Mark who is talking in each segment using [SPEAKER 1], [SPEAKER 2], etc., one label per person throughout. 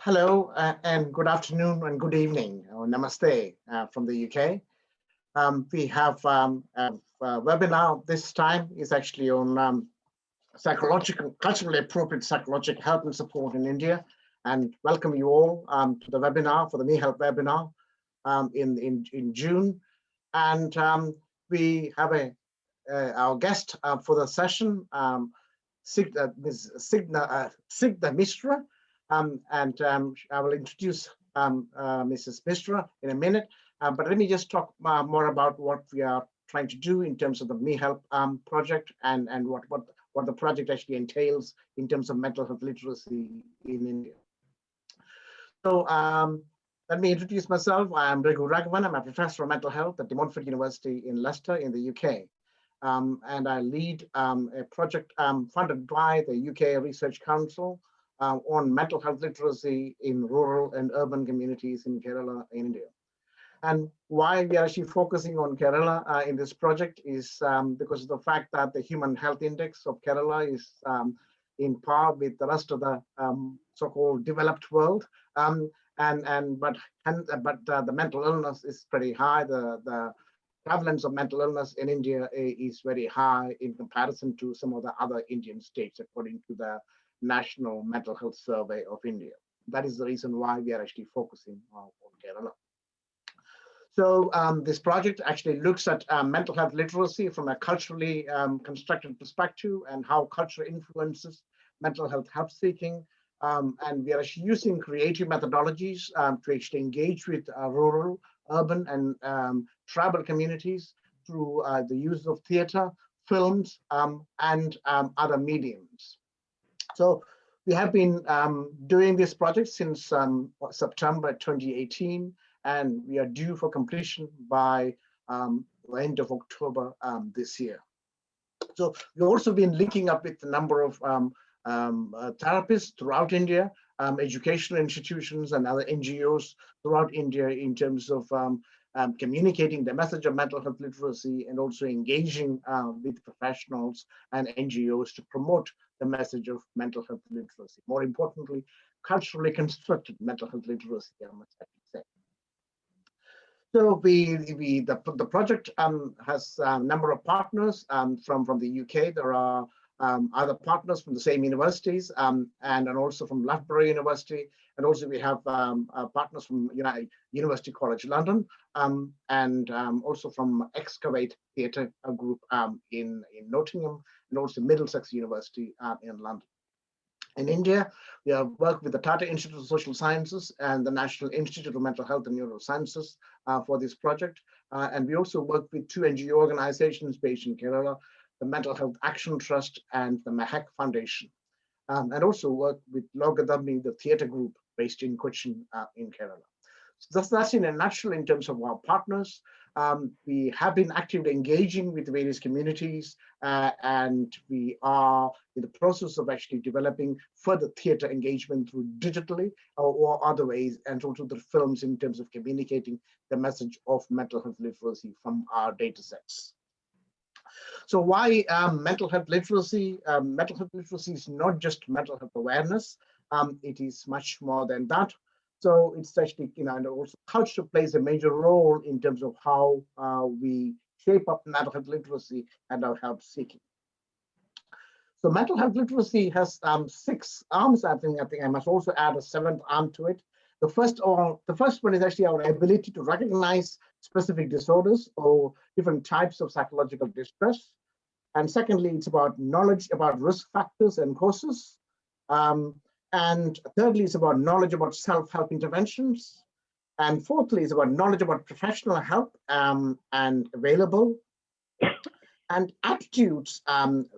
[SPEAKER 1] Hello and good afternoon and good evening, or namaste from the UK. We have a webinar. This time is actually on culturally appropriate psychological help and support in India. And welcome you all to the webinar, for the MeHeLP webinar in June. And we have our guest for the session, Ms. Snigdha Mishra. I will introduce Mrs. Mishra in a minute, but let me just talk more about what we are trying to do in terms of the MeHeLP project and what the project actually entails in terms of mental health literacy in India. So let me introduce myself. I am Raghu Raghavan. I'm a professor of mental health at DeMontfort University in Leicester in the UK. And I lead a project funded by the UK Research Council on mental health literacy in rural and urban communities in Kerala, India. And why we are actually focusing on Kerala in this project is because of the fact that the Human Health Index of Kerala is in par with the rest of the so-called developed world. But the mental illness is pretty high. The prevalence of mental illness in India is very high in comparison to some of the other Indian states, according to the National Mental Health Survey of India. That is the reason why we are actually focusing on Kerala. So this project actually looks at mental health literacy from a culturally constructed perspective and how culture influences mental health help seeking. And we are actually using creative methodologies to actually engage with rural, urban, and tribal communities through the use of theater, films, and other mediums. So we have been doing this project since September 2018, and we are due for completion by the end of October this year. So we've also been linking up with a number of therapists throughout India, educational institutions and other NGOs throughout India in terms of communicating the message of mental health literacy and also engaging with professionals and NGOs to promote the message of mental health literacy. More importantly, culturally constructed mental health literacy, I must say. So the project has a number of partners from the UK. There are other partners from the same universities and also from Loughborough University. And also we have partners from University College London and also from Excavate Theatre Group in Nottingham, and also Middlesex University in London. In India, we have worked with the Tata Institute of Social Sciences and the National Institute of Mental Health and Neurosciences for this project. And we also work with two NGO organizations based in Kerala, the Mental Health Action Trust and the MeHeLP Foundation. And also work with Logadammi, the theatre group based in Cochin in Kerala. So that's in a nutshell in terms of our partners. We have been actively engaging with various communities and we are in the process of actually developing further theatre engagement through digitally or other ways, and also the films in terms of communicating the message of mental health literacy from our data sets. So why mental health literacy? Mental health literacy is not just mental health awareness. It is much more than that. So it's actually, and also culture plays a major role in terms of how we shape up mental health literacy and our help seeking. So mental health literacy has 6 arms. I think I must also add a 7th arm to it. The first one is actually our ability to recognize specific disorders or different types of psychological distress. And secondly, it's about knowledge about risk factors and causes. And thirdly, it's about knowledge about self-help interventions. And fourthly, it's about knowledge about professional help and available. And attitudes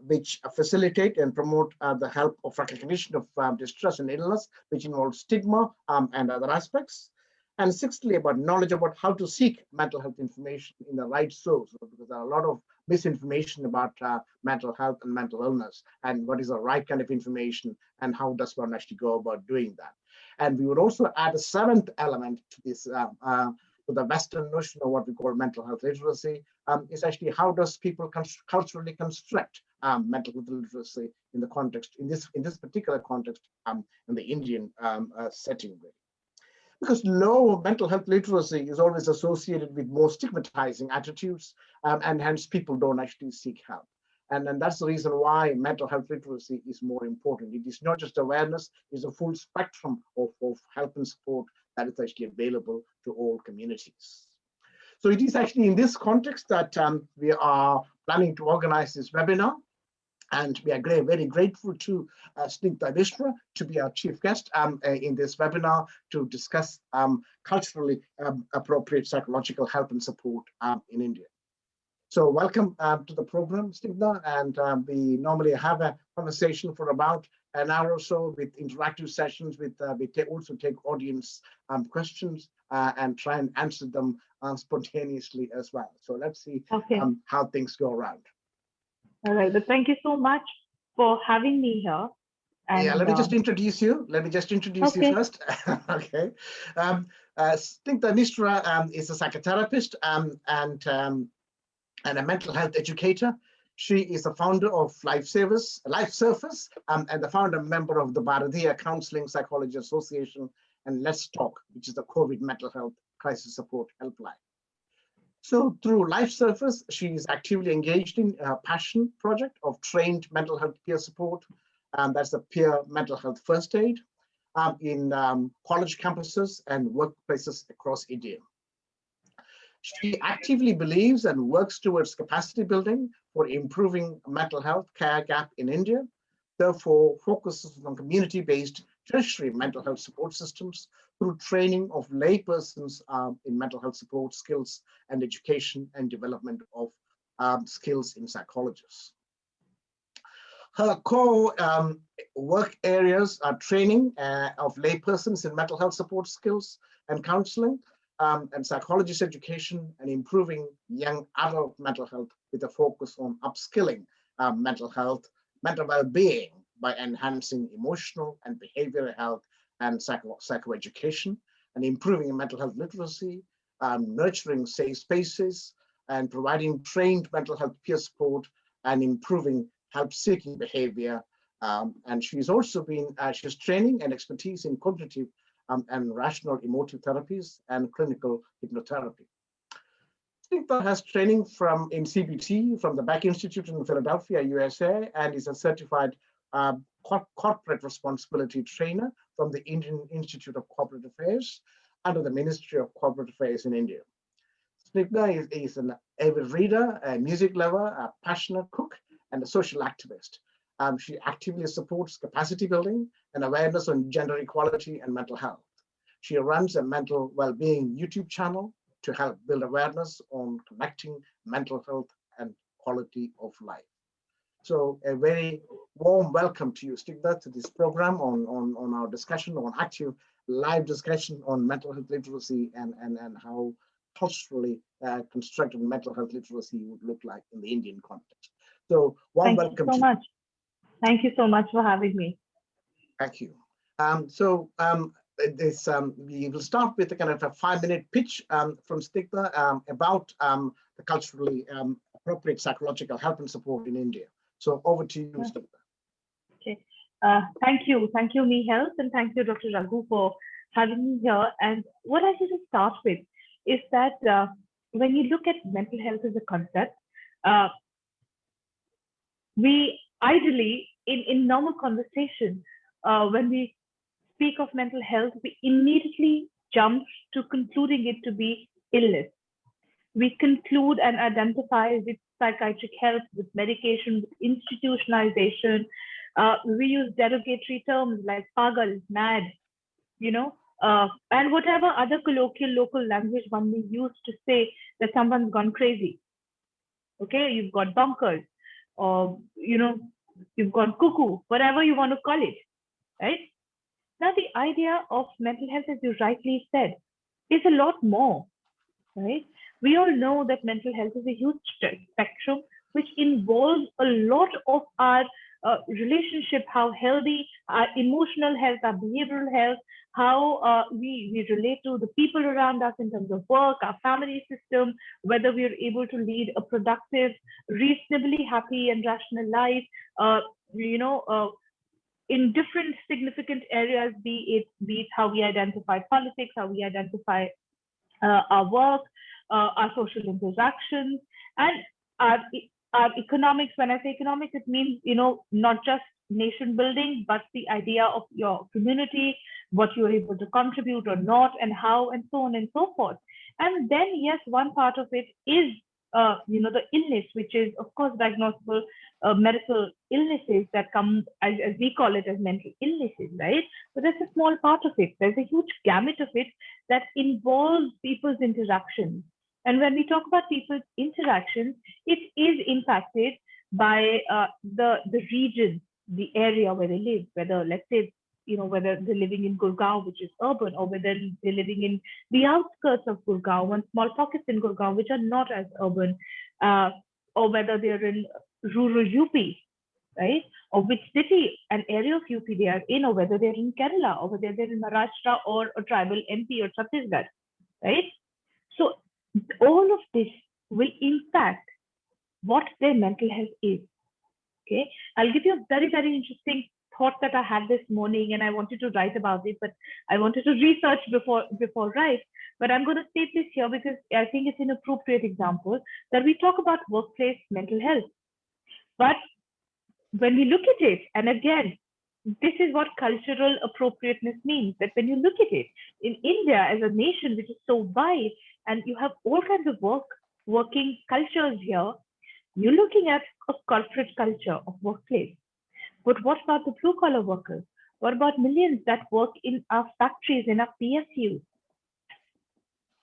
[SPEAKER 1] which facilitate and promote the help of recognition of distress and illness, which involves stigma and other aspects. And sixthly, about knowledge about how to seek mental health information in the right source, because there are a lot of misinformation about mental health and mental illness, and what is the right kind of information, and how does one actually go about doing that. And we would also add a 7th element to this, to the Western notion of what we call mental health literacy, is actually how does people culturally construct mental health literacy in the context, in this particular context, in the Indian setting, really. Because low mental health literacy is always associated with more stigmatizing attitudes, and hence people don't actually seek help. And that's the reason why mental health literacy is more important. It is not just awareness, it's a full spectrum of help and support that is actually available to all communities. So it is actually in this context that we are planning to organize this webinar. And we are very grateful to Snigdha Mishra to be our chief guest in this webinar to discuss culturally appropriate psychological help and support in India. So welcome to the program, Snigdha, and we normally have a conversation for about an hour or so with interactive sessions. We also take audience questions and try and answer them spontaneously as well. So let's see how things go around.
[SPEAKER 2] All right, but thank you so much for having me here. And,
[SPEAKER 1] yeah, let me just introduce you. Let me just introduce you first. Okay. Snigdha Mishra is a psychotherapist and a mental health educator. She is the founder of Lifesurface, and the founder member of the Bharatiya Counseling Psychology Association and Let's Talk, which is the COVID mental health crisis support helpline. So through Lifesurface, she is actively engaged in a passion project of trained mental health peer support. That's the peer mental health first aid in college campuses and workplaces across India. She actively believes and works towards capacity building for improving mental health care gap in India, therefore focuses on community-based tertiary mental health support systems through training of laypersons in mental health support skills and education and development of skills in psychologists. Her core work areas are training of laypersons in mental health support skills and counseling, and psychologist education, and improving young adult mental health with a focus on upskilling mental well-being by enhancing emotional and behavioral health and psychoeducation, and improving mental health literacy, nurturing safe spaces, and providing trained mental health peer support, and improving help-seeking behavior. And she's also been, she's training and expertise in cognitive and rational emotive therapies and clinical hypnotherapy. Snigdha has training in CBT from the Beck Institute in Philadelphia, USA, and is a certified corporate responsibility trainer from the Indian Institute of Corporate Affairs under the Ministry of Corporate Affairs in India. Snigdha is an avid reader, a music lover, a passionate cook, and a social activist. She actively supports capacity building and awareness on gender equality and mental health. She runs a mental well-being YouTube channel to help build awareness on connecting mental health and quality of life. So a very warm welcome to you, Snigdha, to this program on our discussion, on active live discussion on mental health literacy and how culturally constructed mental health literacy would look like in the Indian context. So warm welcome to you.
[SPEAKER 2] Thank you so much. Thank you so much for having me.
[SPEAKER 1] Thank you. We will start with a kind of a 5-minute pitch from Snigdha about the culturally appropriate psychological help and support in India. So over to you, Snigdha.
[SPEAKER 2] Okay. Thank you, MeHeLP, and thank you, Dr. Raghu, for having me here. And what I should start with is that when you look at mental health as a concept, we ideally, in normal conversation, when we speak of mental health, we immediately jump to concluding it to be illness. We conclude and identify with psychiatric help, with medication, with institutionalization. We use derogatory terms like pagal, mad, and whatever other colloquial local language one may use to say that someone's gone crazy. Okay, you've got bonkers, or you've gone cuckoo, whatever you want to call it, right? Now, the idea of mental health, as you rightly said, is a lot more, right? We all know that mental health is a huge spectrum which involves a lot of our relationship, how healthy our emotional health, our behavioral health, how we relate to the people around us in terms of work, our family system, whether we are able to lead a productive, reasonably happy and rational life, you know, in different significant areas, be it how we identify politics, how we identify our work, our social interactions, and our our economics. When I say economics, it means, not just nation building, but the idea of your community, what you're able to contribute or not, and how, and so on and so forth. And then, yes, one part of it is, the illness, which is, of course, diagnosable medical illnesses that come, as we call it, as mental illnesses, right? But that's a small part of it. There's a huge gamut of it that involves people's interactions. And when we talk about people's interactions, it is impacted by the region, the area where they live, whether, let's say, whether they're living in Gurgaon, which is urban, or whether they're living in the outskirts of Gurgaon, and small pockets in Gurgaon, which are not as urban, or whether they're in rural UP, right? Or which city and area of UP they are in, or whether they're in Kerala, or whether they're in Maharashtra, or a tribal MP or Chhattisgarh, right? So all of this will impact what their mental health is. Okay, I'll give you a very, very interesting thought that I had this morning, and I wanted to write about it, but I wanted to research before write. But I'm going to state this here because I think it's an appropriate example that we talk about workplace mental health. But when we look at it, and again, this is what cultural appropriateness means, that when you look at it, in India as a nation which is so wide, and you have all kinds of working cultures here, you're looking at a corporate culture of workplace. But what about the blue collar workers? What about millions that work in our factories, in our PSUs?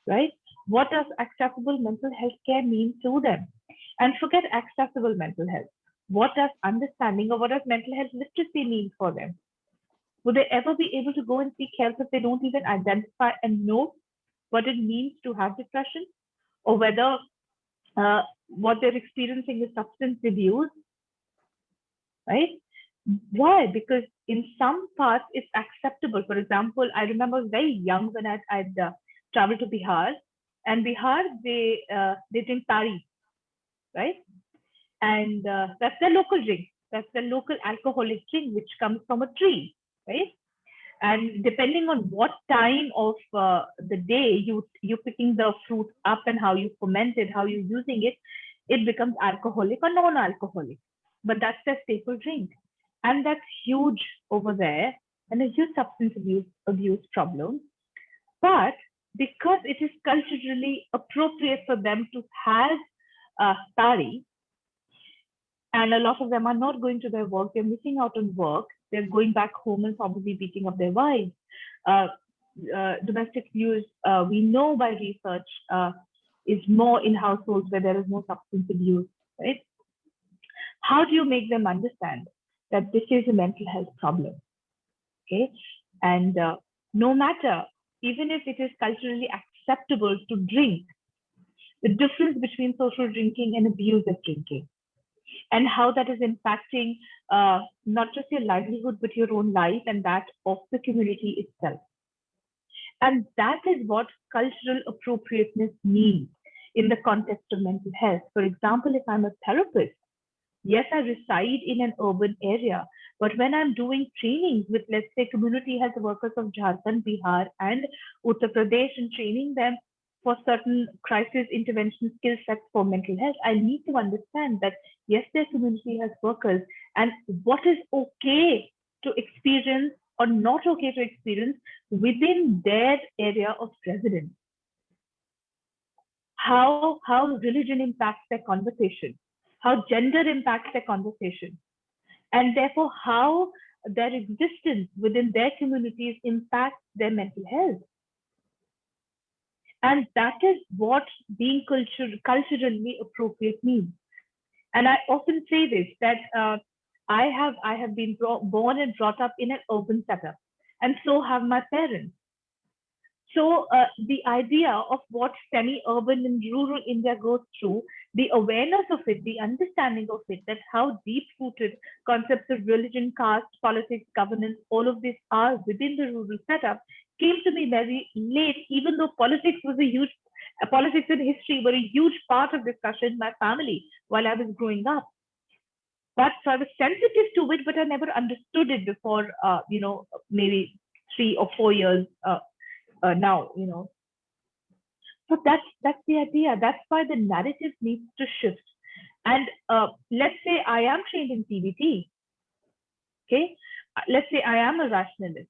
[SPEAKER 2] Right? What does accessible mental health care mean to them? And forget accessible mental health. What does understanding, or what does mental health literacy mean for them? Would they ever be able to go and seek help if they don't even identify and know what it means to have depression? Or whether what they're experiencing is substance abuse, right? Why? Because in some parts it's acceptable. For example, I remember I was very young when I'd traveled to Bihar, and Bihar, they drink tari, right? And that's their local drink. That's the local alcoholic drink, which comes from a tree, right? And depending on what time of the day you're picking the fruit up and how you ferment it, how you're using it, it becomes alcoholic or non-alcoholic. But that's their staple drink. And that's huge over there, and a huge substance abuse problem. But because it is culturally appropriate for them to have tari, and a lot of them are not going to their work, they're missing out on work, they're going back home and probably beating up their wives. Domestic abuse, we know by research, is more in households where there is no substance abuse, right? How do you make them understand that this is a mental health problem? Okay, and no matter, even if it is culturally acceptable to drink, the difference between social drinking and abusive drinking, and how that is impacting not just your livelihood, but your own life and that of the community itself. And that is what cultural appropriateness means in the context of mental health. For example, if I'm a therapist, yes, I reside in an urban area, but when I'm doing trainings with, let's say, community health workers of Jharkhand, Bihar, and Uttar Pradesh, and training them for certain crisis intervention skill sets for mental health, I need to understand that, yes, they're community health workers, and what is okay to experience or not okay to experience within their area of residence. How religion impacts their conversation, how gender impacts their conversation, and therefore how their existence within their communities impacts their mental health. And that is what being culturally appropriate means. And I often say this, that I have been born and brought up in an urban setup, and so have my parents. So the idea of what semi-urban and rural India goes through the awareness of it, the understanding of it, that how deep-rooted concepts of religion, caste, politics, governance, all of this are within the rural setup, came to me very late, even though politics and history were a huge part of discussion in my family while I was growing up. But so I was sensitive to it, but I never understood it before, maybe 3 or 4 years now, So that's the idea. That's why the narrative needs to shift. And let's say I am trained in CBT. Okay, let's say I am a rationalist.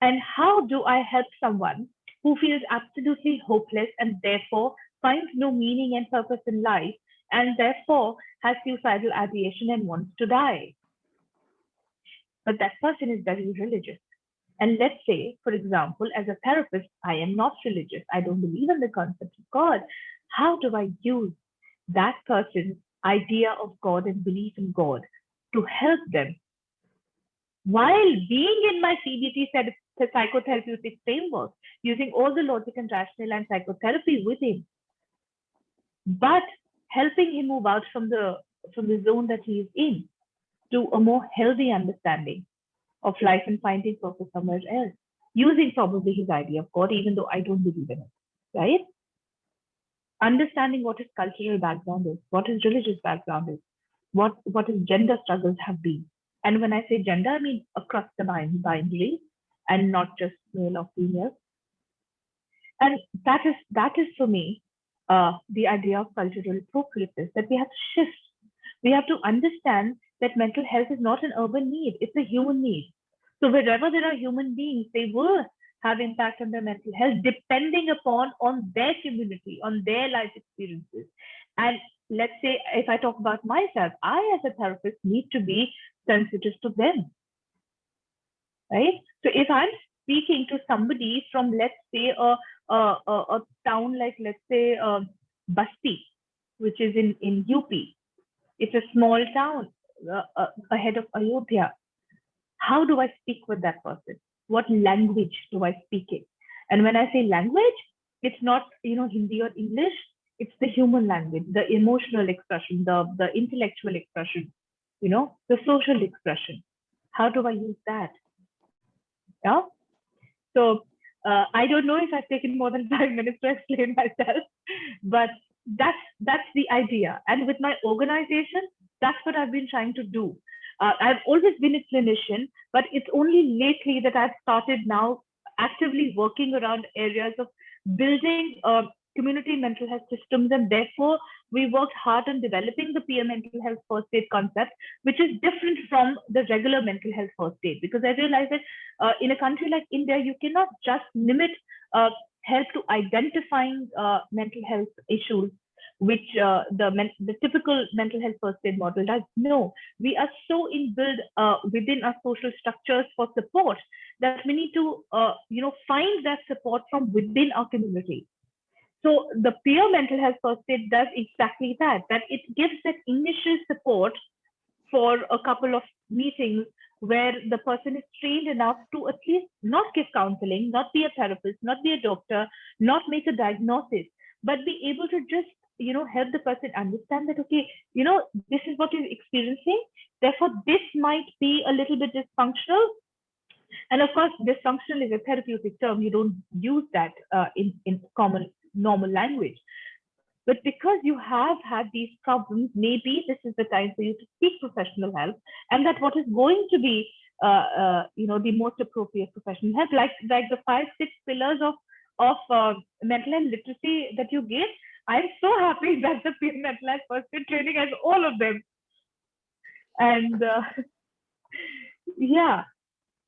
[SPEAKER 2] And how do I help someone who feels absolutely hopeless and therefore finds no meaning and purpose in life, and therefore has suicidal ideation and wants to die? But that person is very religious. And let's say, for example, as a therapist, I am not religious. I don't believe in the concept of God. How do I use that person's idea of God and belief in God to help them while being in my CBT psychotherapeutic framework, using all the logic and rationale and psychotherapy with him, but helping him move out from the zone that he is in to a more healthy understanding of life and finding purpose somewhere else, using probably his idea of God, even though I don't believe in it, right? Understanding what his cultural background is, what his religious background is, what his gender struggles have been. And when I say gender, I mean across the binary and not just male or female. And that is for me the idea of cultural appropriateness, that we have to shift. We have to understand that mental health is not an urban need, it's a human need. So wherever there are human beings, they will have impact on their mental health depending upon on their community, on their life experiences. And let's say if I talk about myself, I as a therapist need to be sensitive to them, right? So if I'm speaking to somebody from, let's say, a town like, let's say, Basti, which is in UP, it's a small town ahead of Ayodhya. How do I speak with that person? What language do I speak in? And when I say language, it's not Hindi or English. It's the human language, the emotional expression, the intellectual expression, the social expression. How do I use that? Yeah. So I don't know if I've taken more than 5 minutes to explain myself, but that's the idea. And with my organization, that's what I've been trying to do. I've always been a clinician, but it's only lately that I've started now actively working around areas of building community mental health systems. And therefore, we worked hard on developing the peer mental health first aid concept, which is different from the regular mental health first aid. Because I realized that in a country like India, you cannot just limit help to identifying mental health issues, which the typical mental health first aid model does. No, we are so inbuilt within our social structures for support that we need to find that support from within our community. So the peer mental health first aid does exactly that it gives that initial support for a couple of meetings where the person is trained enough to at least not give counseling, not be a therapist, not be a doctor, not make a diagnosis, but be able to just help the person understand that, okay, this is what you're experiencing. Therefore, this might be a little bit dysfunctional. And of course, dysfunctional is a therapeutic term. You don't use that in common, normal language. But because you have had these problems, maybe this is the time for you to seek professional help, and that what is going to be, the most appropriate professional help, like the 5-6 pillars of mental health literacy that you give. I'm so happy that the peer mental health first aid training has all of them. And yeah.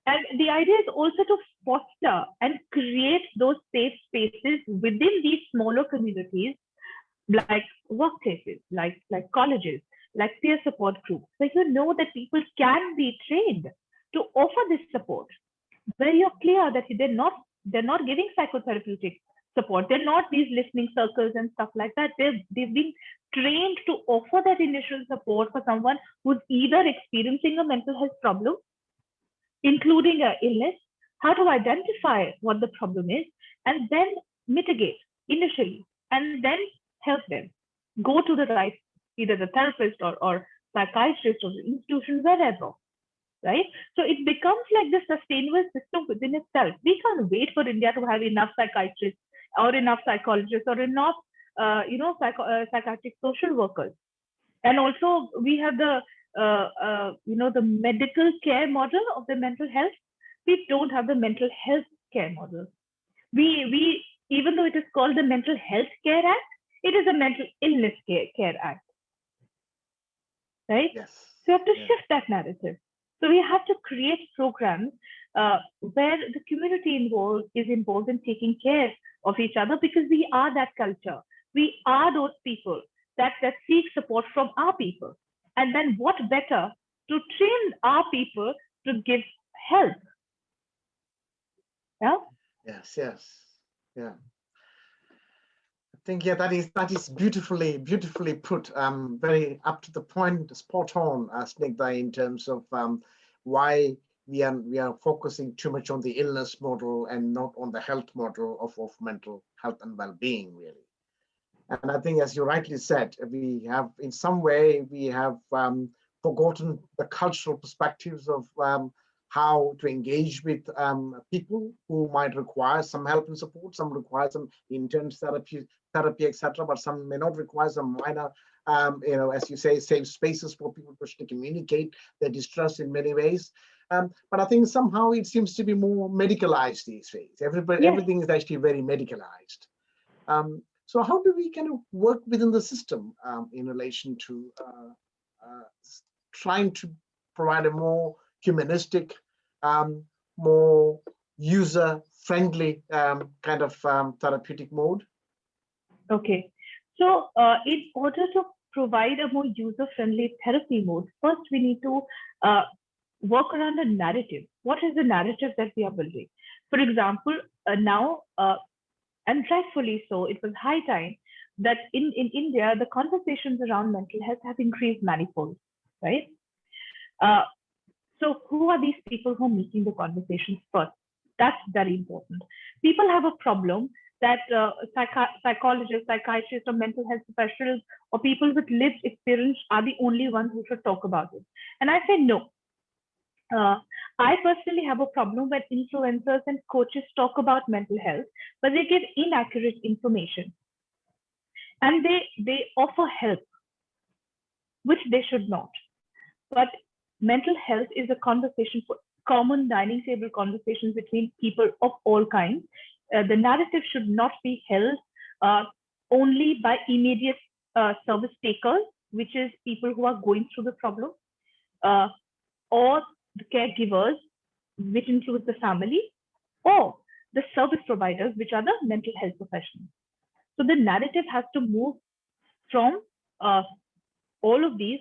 [SPEAKER 2] And the idea is also to foster and create those safe spaces within these smaller communities, like workplaces, like colleges, like peer support groups, where that people can be trained to offer this support, where you're clear that they're not giving psychotherapeutic support. They're not these listening circles and stuff like that. They've been trained to offer that initial support for someone who's either experiencing a mental health problem, including an illness, how to identify what the problem is, and then mitigate initially, and then help them. go to the right, either the therapist or psychiatrist or the institution, wherever, right? So it becomes like this sustainable system within itself. We can't wait for India to have enough psychiatrists or enough psychologists or enough, psychiatric social workers. And also we have the, the medical care model of the mental health. We don't have the mental health care model. We even though it is called the Mental Health Care Act, it is a Mental Illness Care Act, right?
[SPEAKER 1] Yes.
[SPEAKER 2] So you have to
[SPEAKER 1] Yeah.
[SPEAKER 2] shift that narrative. So we have to create programs where the community is involved in taking care of each other, because we are that culture. We are those people that seek support from our people. And then what better to train our people to give help? Yeah.
[SPEAKER 1] Yes. Yes. Yeah. I think, yeah, that is beautifully put. Very up to the point, spot on, Snigdha, in terms of why we are focusing too much on the illness model and not on the health model of mental health and well-being, really. And I think, as you rightly said, we have, in some way, we have forgotten the cultural perspectives of how to engage with people who might require some help and support. Some require some intense therapy, etc., but some may not require some minor, as you say, safe spaces for people to communicate their distress in many ways. But I think somehow it seems to be more medicalized these days. Everything is actually very medicalized. So how do we kind of work within the system in relation to trying to provide a more humanistic, more user-friendly kind of therapeutic mode?
[SPEAKER 2] Okay. So in order to provide a more user-friendly therapy mode, first we need to work around a narrative. What is the narrative that we are building? For example, now, and rightfully so, it was high time that in India, the conversations around mental health have increased manifold, right? So who are these people who are making the conversations first? That's very important. People have a problem that psychologists, psychiatrists, or mental health professionals, or people with lived experience are the only ones who should talk about it. And I say no. I personally have a problem when influencers and coaches talk about mental health, but they give inaccurate information. And they offer help, which they should not. But mental health is a conversation, for common dining table conversations between people of all kinds. The narrative should not be held only by immediate service takers, which is people who are going through the problem, or the caregivers, which includes the family, or the service providers, which are the mental health professionals. So the narrative has to move from all of these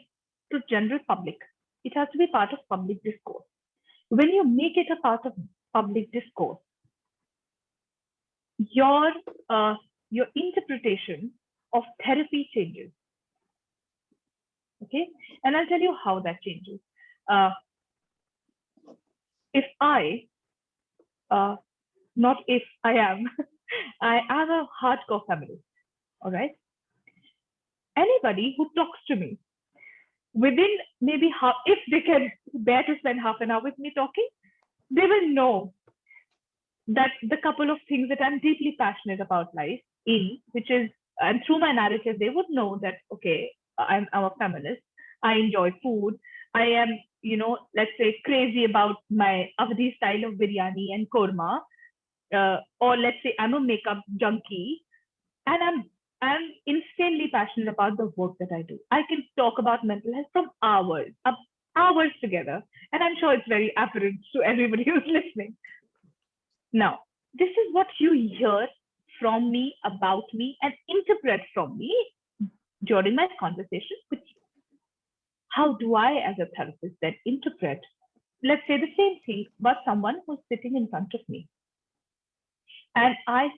[SPEAKER 2] to general public. It has to be part of public discourse. When you make it a part of public discourse, your interpretation of therapy changes. Okay, and I'll tell you how that changes. If I, not if I am, I am a hardcore feminist. All right. Anybody who talks to me within maybe half, if they can bear to spend half an hour with me talking, they will know that the couple of things that I'm deeply passionate about life in, which is, and through my narrative, they would know that, okay, I'm a feminist. I enjoy food. I am, let's say, crazy about my Avdi style of biryani and korma. Or let's say I'm a makeup junkie, and I'm insanely passionate about the work that I do. I can talk about mental health from hours together, and I'm sure it's very apparent to everybody who's listening. Now, this is what you hear from me, about me, and interpret from me during my conversation with you. How do I, as a therapist, then interpret, let's say, the same thing about someone who's sitting in front of me? And I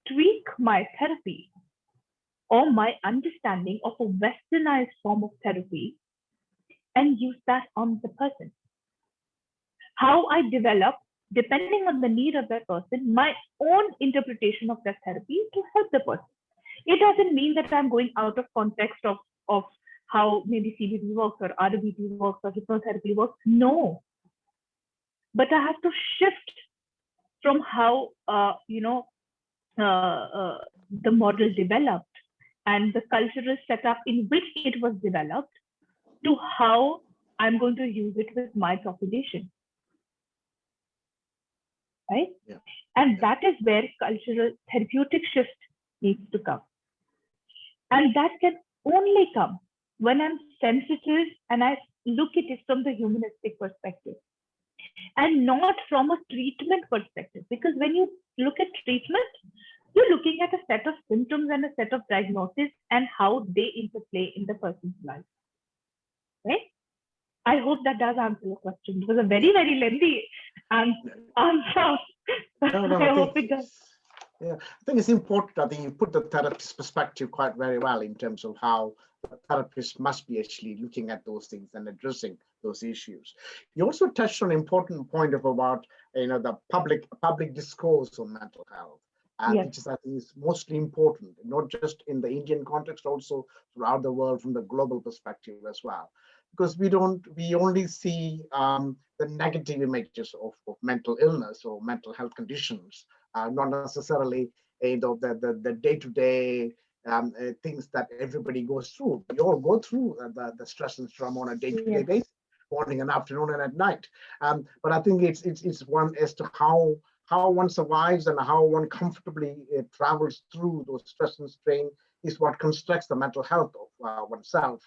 [SPEAKER 2] tweak my therapy or my understanding of a westernized form of therapy and use that on the person. How I develop, depending on the need of that person, my own interpretation of that therapy to help the person. It doesn't mean that I'm going out of context of how maybe CBT works or RBT works or hypnotherapy works. No, but I have to shift from how the model developed and the cultural setup in which it was developed to how I'm going to use it with my population, right?
[SPEAKER 1] Yeah.
[SPEAKER 2] And that is where cultural therapeutic shift needs to come. And that can only come when I'm sensitive and I look at it from the humanistic perspective and not from a treatment perspective. Because when you look at treatment, you're looking at a set of symptoms and a set of diagnoses and how they interplay in the person's life, right? I hope that does answer your question. It was a very, very lengthy answer.
[SPEAKER 1] No,
[SPEAKER 2] I
[SPEAKER 1] I
[SPEAKER 2] hope
[SPEAKER 1] think
[SPEAKER 2] it does.
[SPEAKER 1] yeah, I think it's important. I think you put the therapist's perspective quite very well in terms of how the therapist must be actually looking at those things and addressing those issues. You also touched on an important point of about the public discourse on mental health,
[SPEAKER 2] Yes.
[SPEAKER 1] which is I think is mostly important, not just in the Indian context, also throughout the world from the global perspective as well. Because we only see the negative images of mental illness or mental health conditions, not necessarily the day-to-day things that everybody goes through. We all go through the stress and trauma on a day-to-day basis, morning and afternoon and at night. But I think it's one as to how one survives and how one comfortably travels through those stress and strain is what constructs the mental health of oneself.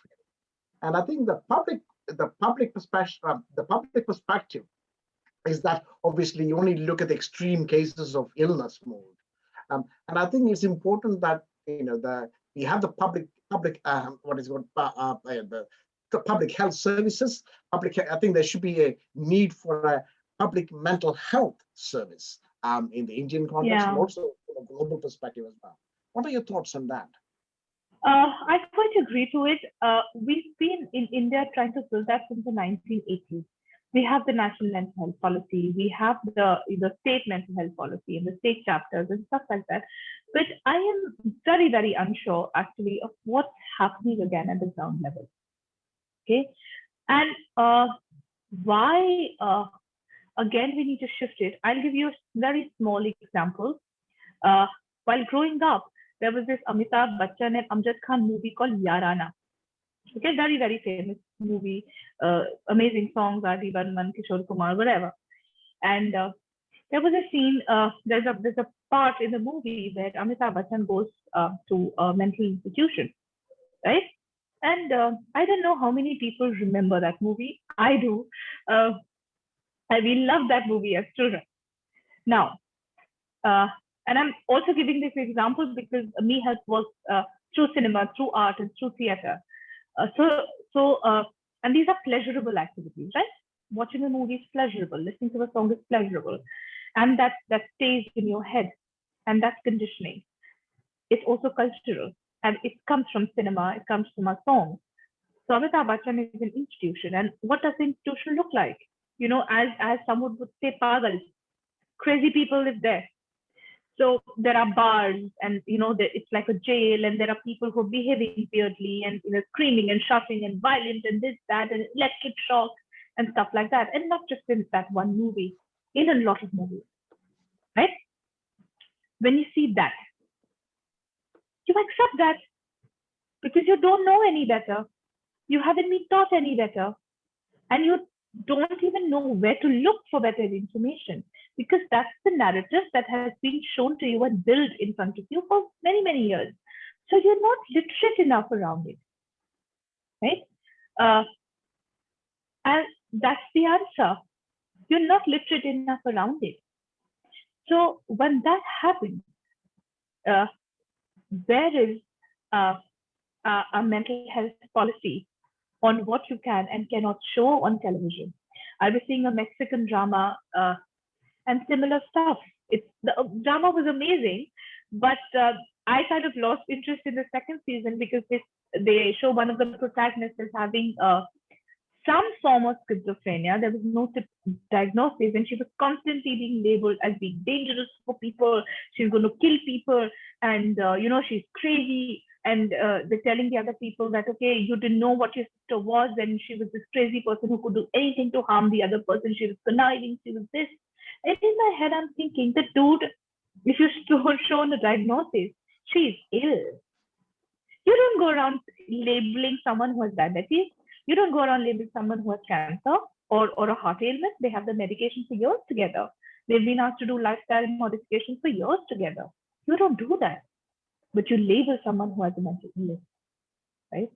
[SPEAKER 1] And I think the public perspective is that obviously you only look at the extreme cases of illness mode, and I think it's important that we have the public what is called the public health services. I think there should be a need for a public mental health service in the Indian context and also from a global perspective as well. What are your thoughts on that?
[SPEAKER 2] I quite agree to it. We've been in India trying to build that since the 1980s. We have the national mental health policy, we have the state mental health policy and the state chapters and stuff like that. But I am very, very unsure actually of what's happening again at the ground level. Okay. And why again we need to shift it. I'll give you a very small example. While growing up, there was this Amitabh Bachchan and Amjad Khan movie called Yarana. Okay, very, very famous movie, amazing songs, R.D. Burman, Kishore Kumar, whatever. And there was a scene, there's a part in the movie where Amitabh Bachchan goes to a mental institution, right? And I don't know how many people remember that movie. I do. We love that movie as children. Now, and I'm also giving this example because MeHeLP works through cinema, through art, and through theater. And these are pleasurable activities, right? Watching a movie is pleasurable, listening to a song is pleasurable, and that stays in your head, and that's conditioning. It's also cultural, and it comes from cinema, it comes from a song. So Amitabh Bachchan is an institution, and what does the institution look like? As someone would say, pagal, crazy people live there. So there are bars, and it's like a jail, and there are people who are behaving weirdly, and screaming and shouting and violent and this, that, and electric shock and stuff like that. And not just in that one movie, in a lot of movies, right? When you see that, you accept that because you don't know any better. You haven't been taught any better, and you don't even know where to look for better information, because that's the narrative that has been shown to you and built in front of you for many, many years. So you're not literate enough around it, right? And that's the answer. You're not literate enough around it. So when that happens, there is a mental health policy on what you can and cannot show on television. I was seeing a Mexican drama and similar stuff. The drama was amazing, but I kind of lost interest in the second season because they show one of the protagonists as having some form of schizophrenia. There was no diagnosis, and she was constantly being labeled as being dangerous for people. She's going to kill people, and she's crazy. And they're telling the other people that, okay, you didn't know what your sister was, and she was this crazy person who could do anything to harm the other person. She was conniving. She was this. And in my head, I'm thinking, the dude, if you're shown a diagnosis, she's ill. You don't go around labeling someone who has diabetes. You don't go around labeling someone who has cancer or a heart ailment. They have the medication for years together. They've been asked to do lifestyle modifications for years together. You don't do that, but you label someone who has a mental illness, right?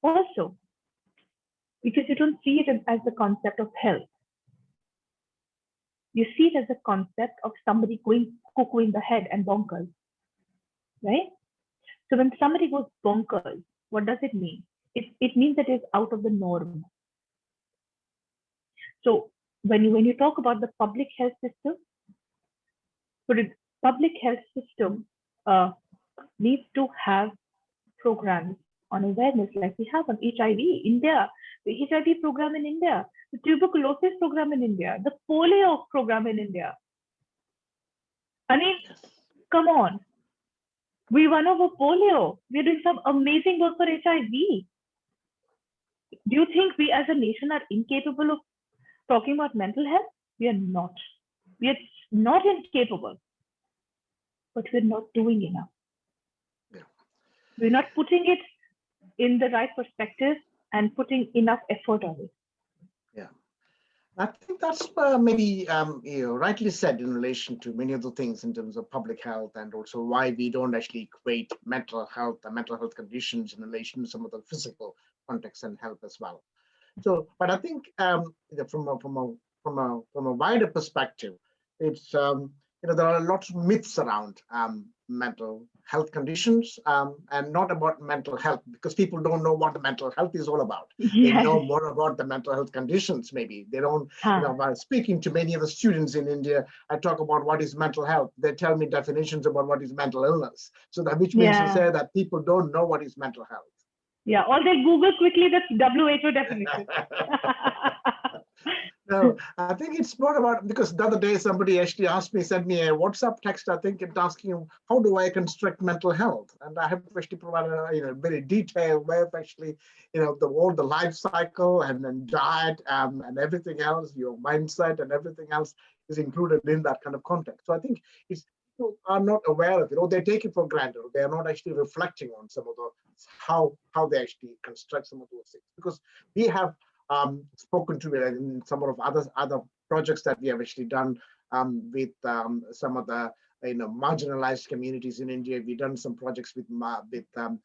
[SPEAKER 2] Also, because you don't see it as the concept of health. You see it as a concept of somebody going cuckoo in the head and bonkers, right? So when somebody goes bonkers, what does it mean? It means that it's out of the norm. So when you talk about the public health system, so the public health system needs to have programs on awareness like we have on HIV. India, the HIV program in India, the tuberculosis program in India, the polio program in India. I mean, come on. We won over polio. We're doing some amazing work for HIV. Do you think we as a nation are incapable of talking about mental health? We are not. We are not incapable, but we're not doing enough.
[SPEAKER 1] Yeah.
[SPEAKER 2] We're not putting it in the right perspective and putting enough effort on it.
[SPEAKER 1] Yeah. I think that's maybe rightly said in relation to many of the things in terms of public health, and also why we don't actually equate mental health and mental health conditions in relation to some of the physical context and health as well. So, but I think from a wider perspective, it's there are lots of myths around mental health conditions and not about mental health, because people don't know what the mental health is all about.
[SPEAKER 2] Yes.
[SPEAKER 1] They know more about the mental health conditions. Maybe they don't. By speaking to many of the students in India, I talk about what is mental health. They tell me definitions about what is mental illness. So that which means to say that people don't know what is mental health.
[SPEAKER 2] Yeah, or they Google quickly the WHO definition.
[SPEAKER 1] No, I think it's more about, because the other day somebody actually asked me, sent me a WhatsApp text, I think, and asking, how do I construct mental health? And I have actually provided a very detailed way of actually, all the life cycle and then diet and everything else, your mindset and everything else is included in that kind of context. So I think people are not aware of it, or they take it for granted, or they are not actually reflecting on some of the how they actually construct some of those things. Because we have spoken to it in some of other projects that we have actually done with some of the marginalized communities in India. We've done some projects with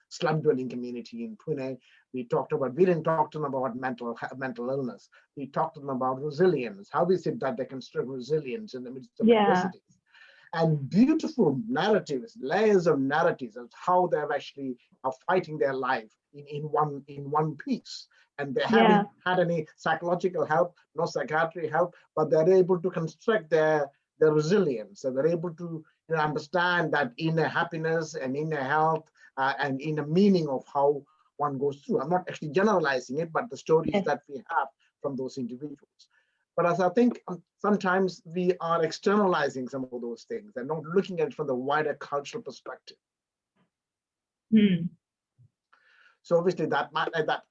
[SPEAKER 1] slum dwelling community in Pune. We didn't talk to them about mental illness. We talked to them about resilience. How is it that they construct resilience in the midst of adversity? And beautiful narratives, layers of narratives of how they've actually are fighting their life in one piece. And they haven't had any psychological help, no psychiatry help, but they're able to construct their resilience. So they're able to understand that inner happiness and inner health and inner meaning of how one goes through. I'm not actually generalizing it, but the stories that we have from those individuals. But as I think sometimes we are externalizing some of those things and not looking at it from the wider cultural perspective. So obviously that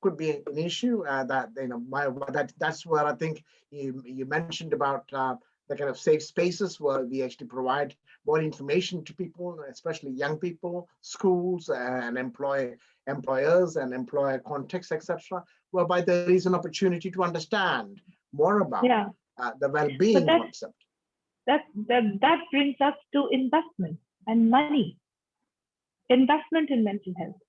[SPEAKER 1] could be an issue. That's where I think you mentioned about the kind of safe spaces where we actually provide more information to people, especially young people, schools, and employers and employer contexts, etc., whereby there is an opportunity to understand more about the well-being concept.
[SPEAKER 2] That brings us to investment and money. Investment in mental health.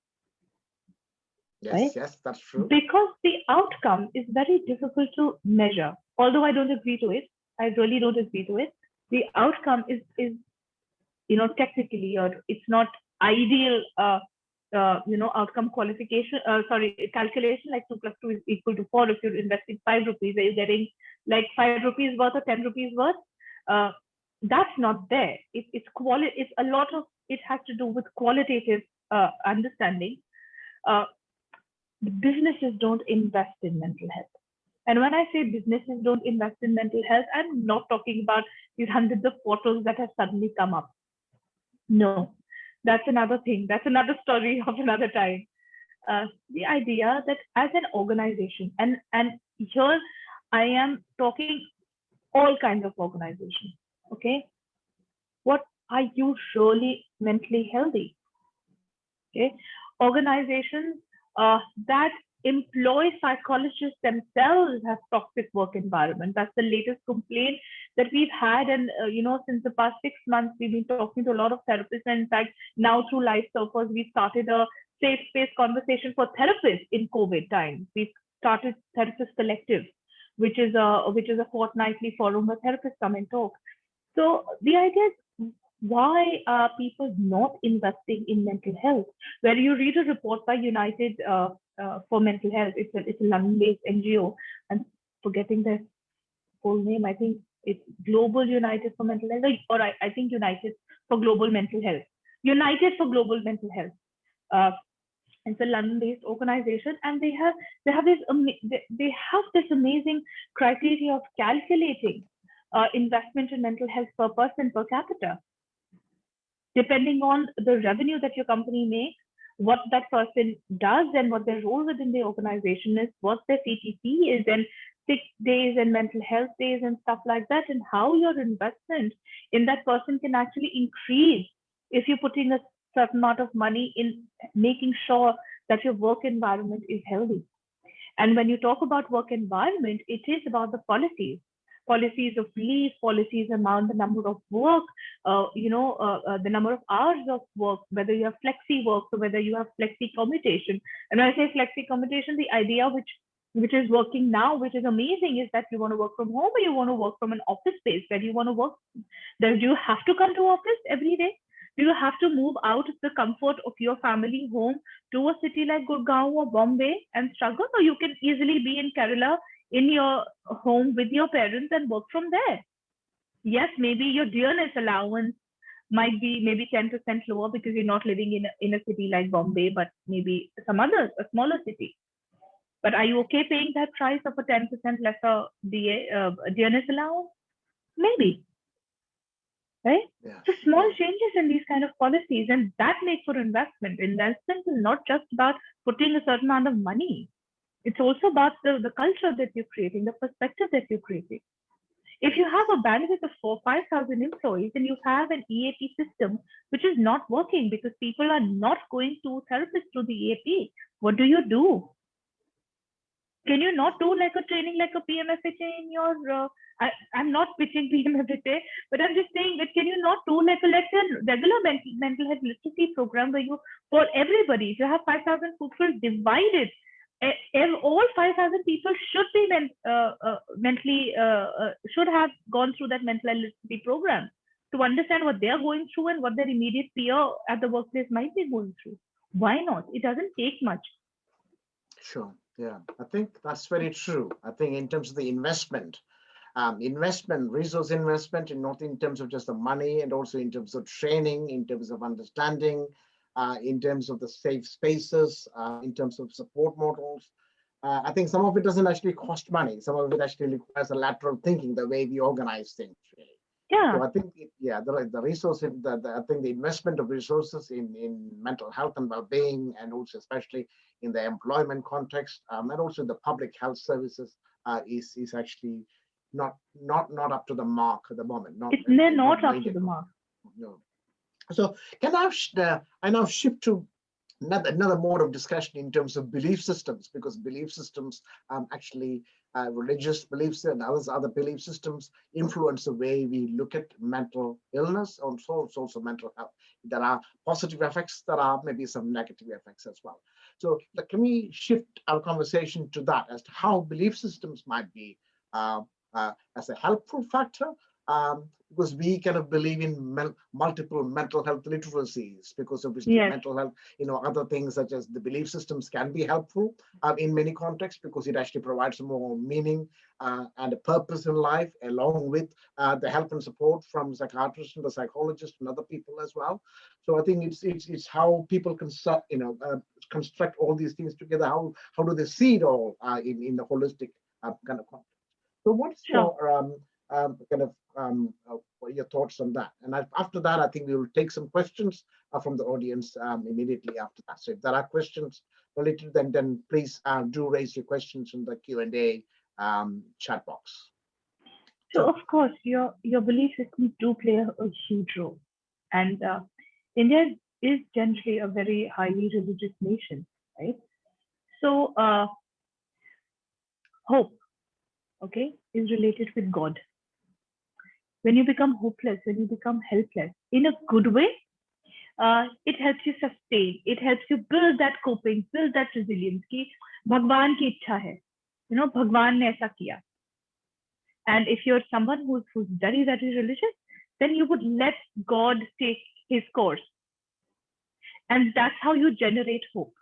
[SPEAKER 1] Yes,
[SPEAKER 2] right?
[SPEAKER 1] Yes, that's true.
[SPEAKER 2] Because the outcome is very difficult to measure. Although I don't agree to it, I really don't agree to it. The outcome is technically, or it's not ideal, outcome calculation, like 2 + 2 is equal to 4. If you're investing 5 rupees, are you getting like 5 rupees worth or 10 rupees worth? That's not there. It's quality. It's a lot of it has to do with qualitative understanding. businesses don't invest in mental health. And when I say businesses don't invest in mental health, I'm not talking about these hundreds of portals that have suddenly come up. No, that's another thing. That's another story of another time. The idea that as an organization, and here I am talking all kinds of organizations. Okay, what are you really mentally healthy? Okay, organizations that employ psychologists themselves have toxic work environment. That's the latest complaint that we've had, and since the past 6 months, we've been talking to a lot of therapists, and in fact, now through Life Surfers, we started a safe space conversation for therapists in COVID times. We've started Therapist Collective, which is a fortnightly forum where therapists come and talk. So the idea is, why are people not investing in mental health? Where you read a report by United for Mental Health, it's a London-based NGO. I'm forgetting their full name. I think it's Global United for Mental Health, or I think United for Global Mental Health. United for Global Mental Health. It's a London-based organization, and they have this amazing criteria of calculating investment in mental health per person per capita, depending on the revenue that your company makes, what that person does, and what their role within the organization is, what their CTC is, and sick days and mental health days and stuff like that, and how your investment in that person can actually increase if you're putting a certain amount of money in making sure that your work environment is healthy. And when you talk about work environment, it is about the policies of leave, policies around the number of work, the number of hours of work, whether you have flexi work or whether you have flexi commutation. And when I say flexi commutation, the idea which is working now, which is amazing, is that you want to work from home or you want to work from an office space. Where do you want to work? Do you have to come to office every day? Do you have to move out of the comfort of your family home to a city like Gurgaon or Bombay and struggle? Or you can easily be in Kerala in your home with your parents and work from there. Yes, maybe your dearness allowance might be maybe 10% lower because you're not living in a city like Bombay, but maybe some other, a smaller city. But are you okay paying that price of a 10% lesser dearness allowance? Maybe. Right?
[SPEAKER 1] Yeah.
[SPEAKER 2] So small changes in these kind of policies, and that makes for investment. Investment is not just about putting a certain amount of money. It's also about the culture that you're creating, the perspective that you're creating. If you have a bandwidth of 5,000 employees and you have an EAP system which is not working because people are not going to therapists through the EAP, what do? Can you not do like a training like a PMFHA in your I'm not pitching PMFHA, but I'm just saying that can you not do like a regular mental health literacy program where you, for everybody, if you have 5,000 people divided, all 5,000 people should be mentally should have gone through that mental health literacy program to understand what they're going through and what their immediate peer at the workplace might be going through. Why not? It doesn't take much.
[SPEAKER 1] Sure. Yeah, I think that's very true. I think in terms of the investment, resource investment, and not in terms of just the money, and also in terms of training, in terms of understanding, in terms of the safe spaces, in terms of support models. I think some of it doesn't actually cost money. Some of it actually requires a lateral thinking, the way we organize things, really.
[SPEAKER 2] Yeah.
[SPEAKER 1] So I think, the resource, I think the investment of resources in mental health and well-being, and also especially in the employment context, and also the public health services, is actually not up to the mark at the moment.
[SPEAKER 2] They're not up to the mark.
[SPEAKER 1] No. So can I now shift to another mode of discussion in terms of belief systems, because belief systems actually religious beliefs and other belief systems influence the way we look at mental illness, and so it's also mental health. There are positive effects, there are maybe some negative effects as well. So can we shift our conversation to that, as to how belief systems might be as a helpful factor, because we kind of believe in multiple mental health literacies, because obviously mental health, other things such as the belief systems can be helpful in many contexts, because it actually provides more meaning and a purpose in life, along with the help and support from psychiatrists and the psychologists and other people as well. So I think it's how people can construct all these things together? How do they see it all in the holistic kind of context? So what's your your thoughts on that? And after that, I think we will take some questions from the audience immediately after that. So if there are questions related, then please do raise your questions in the Q&A chat box.
[SPEAKER 2] So of course, your belief systems do play a huge role, and India is generally a very highly religious nation, right? So hope, okay, is related with God. When you become hopeless, when you become helpless, in a good way, it helps you sustain. It helps you build that coping, build that resilience. कि भगवान की इच्छा है, भगवान ने ऐसा किया. And if you're someone who's very, very religious, then you would let God take his course. And that's how you generate hope.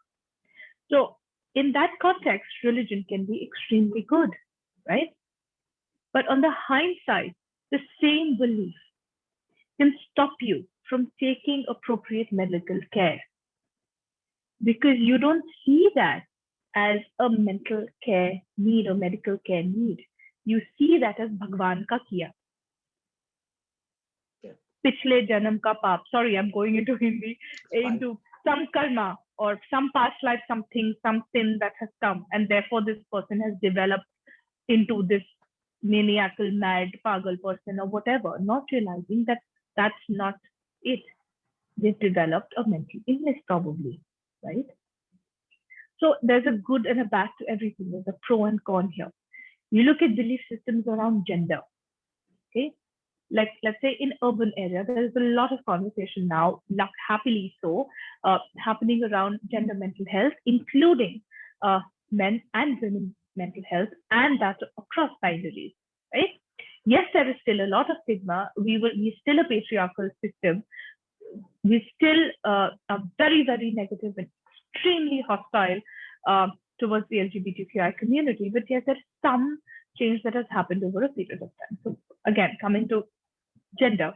[SPEAKER 2] So in that context, religion can be extremely good, right? But on the hindsight, the same belief can stop you from taking appropriate medical care, because you don't see that as a mental care need or medical care need. You see that as Bhagwan ka kiya. Pichle janam ka paap. Sorry, I'm going into Hindi, into some karma or some past life, something, some sin that has come, and therefore this person has developed into this maniacal, mad, pagal person or whatever, not realizing that that's not it. They've developed a mental illness probably, right? So there's a good and a bad to everything. There's a pro and con here. You look at belief systems around gender, okay? Like, let's say in urban area, there's a lot of conversation now, happily so, happening around gender mental health, including men and women mental health, and that across binaries, right? Yes, there is still a lot of stigma. We're still a patriarchal system. We still are very, very negative and extremely hostile towards the LGBTQI community. But yes, there's some change that has happened over a period of time. So again, coming to gender,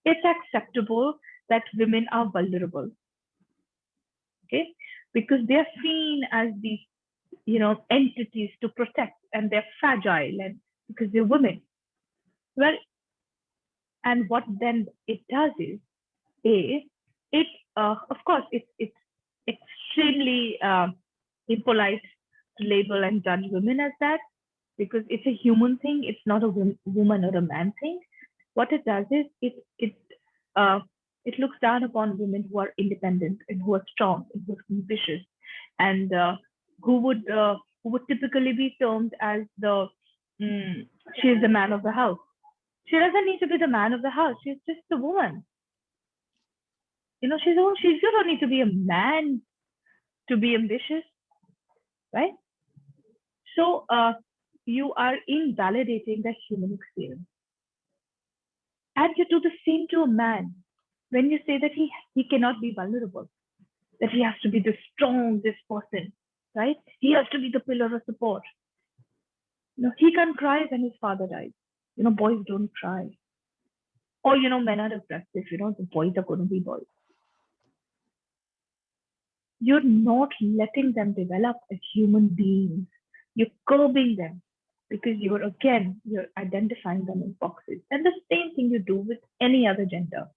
[SPEAKER 2] it's acceptable that women are vulnerable, okay? Because they're seen as these, entities to protect, and they're fragile, and because they're women. Well, and what then it does is, of course, it's extremely impolite to label and judge women as that, because it's a human thing. It's not a woman or a man thing. What it does is it looks down upon women who are independent and who are strong and who are ambitious, and who would typically be termed as she is the man of the house. She doesn't need to be the man of the house. She's just a woman. You don't need to be a man to be ambitious, right? So you are invalidating the human experience. And you do the same to a man when you say that he cannot be vulnerable, that he has to be the strongest person, right? He has to be the pillar of support. He can't cry when his father dies. Boys don't cry. Or, men are aggressive, the boys are going to be boys. You're not letting them develop as human beings. You're curbing them because you're identifying them in boxes. And the same thing you do with any other gender.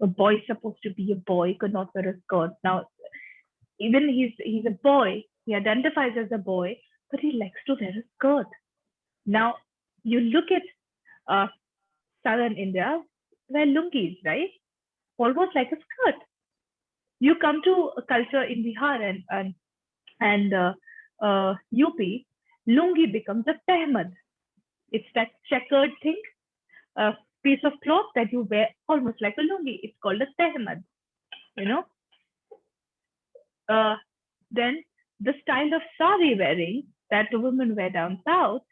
[SPEAKER 2] A boy is supposed to be a boy, could not wear a skirt. Now, even he's a boy, he identifies as a boy, but he likes to wear a skirt. Now, you look at southern India, where lungis, right? Almost like a skirt. You come to a culture in Bihar and UP, lungi becomes a tehmad. It's that checkered thing, a piece of cloth that you wear almost like a lungi. It's called a tehmad, Then the style of sari wearing that the women wear down south,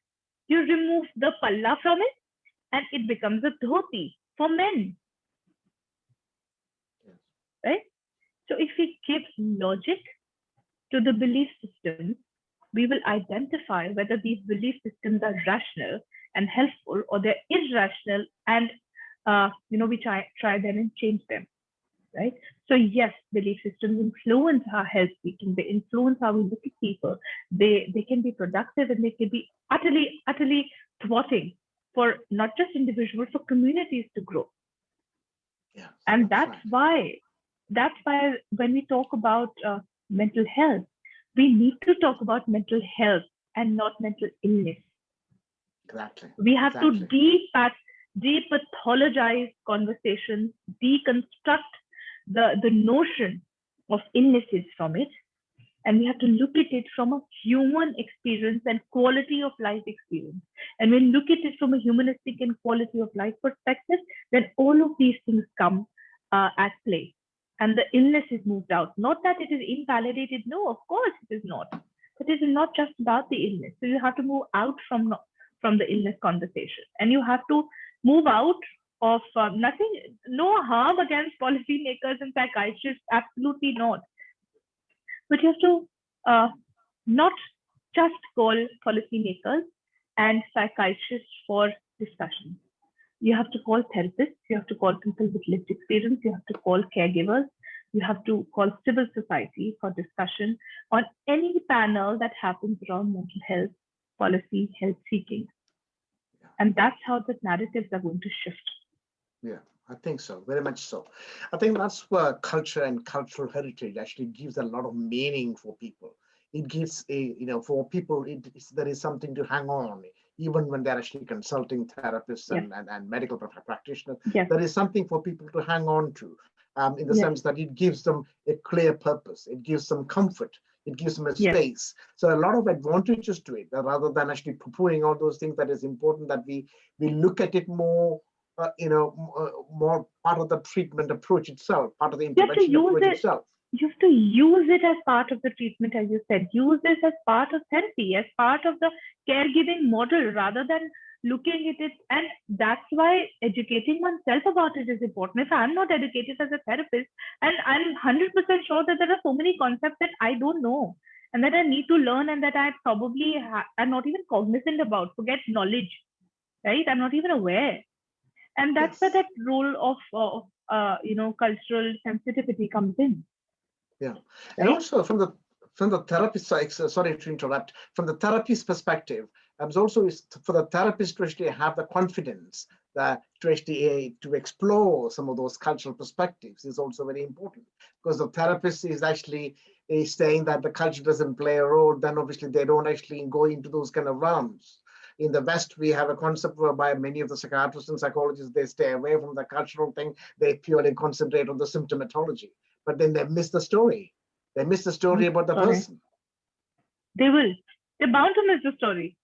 [SPEAKER 2] you remove the palla from it and it becomes a dhoti for men, right? So if we give logic to the belief systems, we will identify whether these belief systems are rational and helpful, or they're irrational and we try them and change them. right? So yes, belief systems influence our health seeking. They influence how we look at people. They can be productive, and they can be utterly thwarting for not just individuals, for communities to grow.
[SPEAKER 1] Yes,
[SPEAKER 2] And
[SPEAKER 1] that's right.
[SPEAKER 2] that's why when we talk about mental health, we need to talk about mental health and not mental illness.
[SPEAKER 1] Exactly.
[SPEAKER 2] We have
[SPEAKER 1] Exactly.
[SPEAKER 2] to depathologize conversations, deconstruct the notion of illnesses from it, and we have to look at it from a human experience and quality of life experience. And when we look at it from a humanistic and quality of life perspective, then all of these things come at play. And the illness is moved out. Not that it is invalidated. No, of course it is not. But it is not just about the illness. So you have to move out from the illness conversation. And you have to move out of no harm against policymakers and psychiatrists, absolutely not. But you have to not just call policymakers and psychiatrists for discussion. You have to call therapists, you have to call people with lived experience, you have to call caregivers, you have to call civil society for discussion on any panel that happens around mental health policy, health seeking. And that's how the narratives are going to shift.
[SPEAKER 1] Yeah, I think so, very much so. I think that's where culture and cultural heritage actually gives a lot of meaning for people. It gives for people, there is something to hang on, even when they're actually consulting therapists and medical practitioners.
[SPEAKER 2] Yes.
[SPEAKER 1] There is something for people to hang on to, in the
[SPEAKER 2] Yes.
[SPEAKER 1] sense that it gives them a clear purpose. It gives them comfort. It gives them a
[SPEAKER 2] Yes.
[SPEAKER 1] space. So a lot of advantages to it, rather than actually poo-pooing all those things. That is important that we look at it more, more part of the treatment approach itself, part of the intervention approach itself.
[SPEAKER 2] You have to use it as part of the treatment, as you said. Use this as part of therapy, as part of the caregiving model, rather than looking at it. And that's why educating oneself about it is important. If I'm not educated as a therapist, and I'm 100% sure that there are so many concepts that I don't know and that I need to learn, and that I probably am not even cognizant about, forget knowledge, right? I'm not even aware. And that's where that role of cultural sensitivity comes in.
[SPEAKER 1] Yeah, and also from the therapist side, sorry to interrupt, from the therapist perspective, also is for the therapist to actually have the confidence that to actually to explore some of those cultural perspectives is also very important, because the therapist is actually saying that the culture doesn't play a role, then obviously they don't actually go into those kind of realms. In the West, we have a concept whereby many of the psychiatrists and psychologists, they stay away from the cultural thing. They purely concentrate on the symptomatology, but then they miss the story. They miss the story about the person.
[SPEAKER 2] They will. They're bound to miss the story.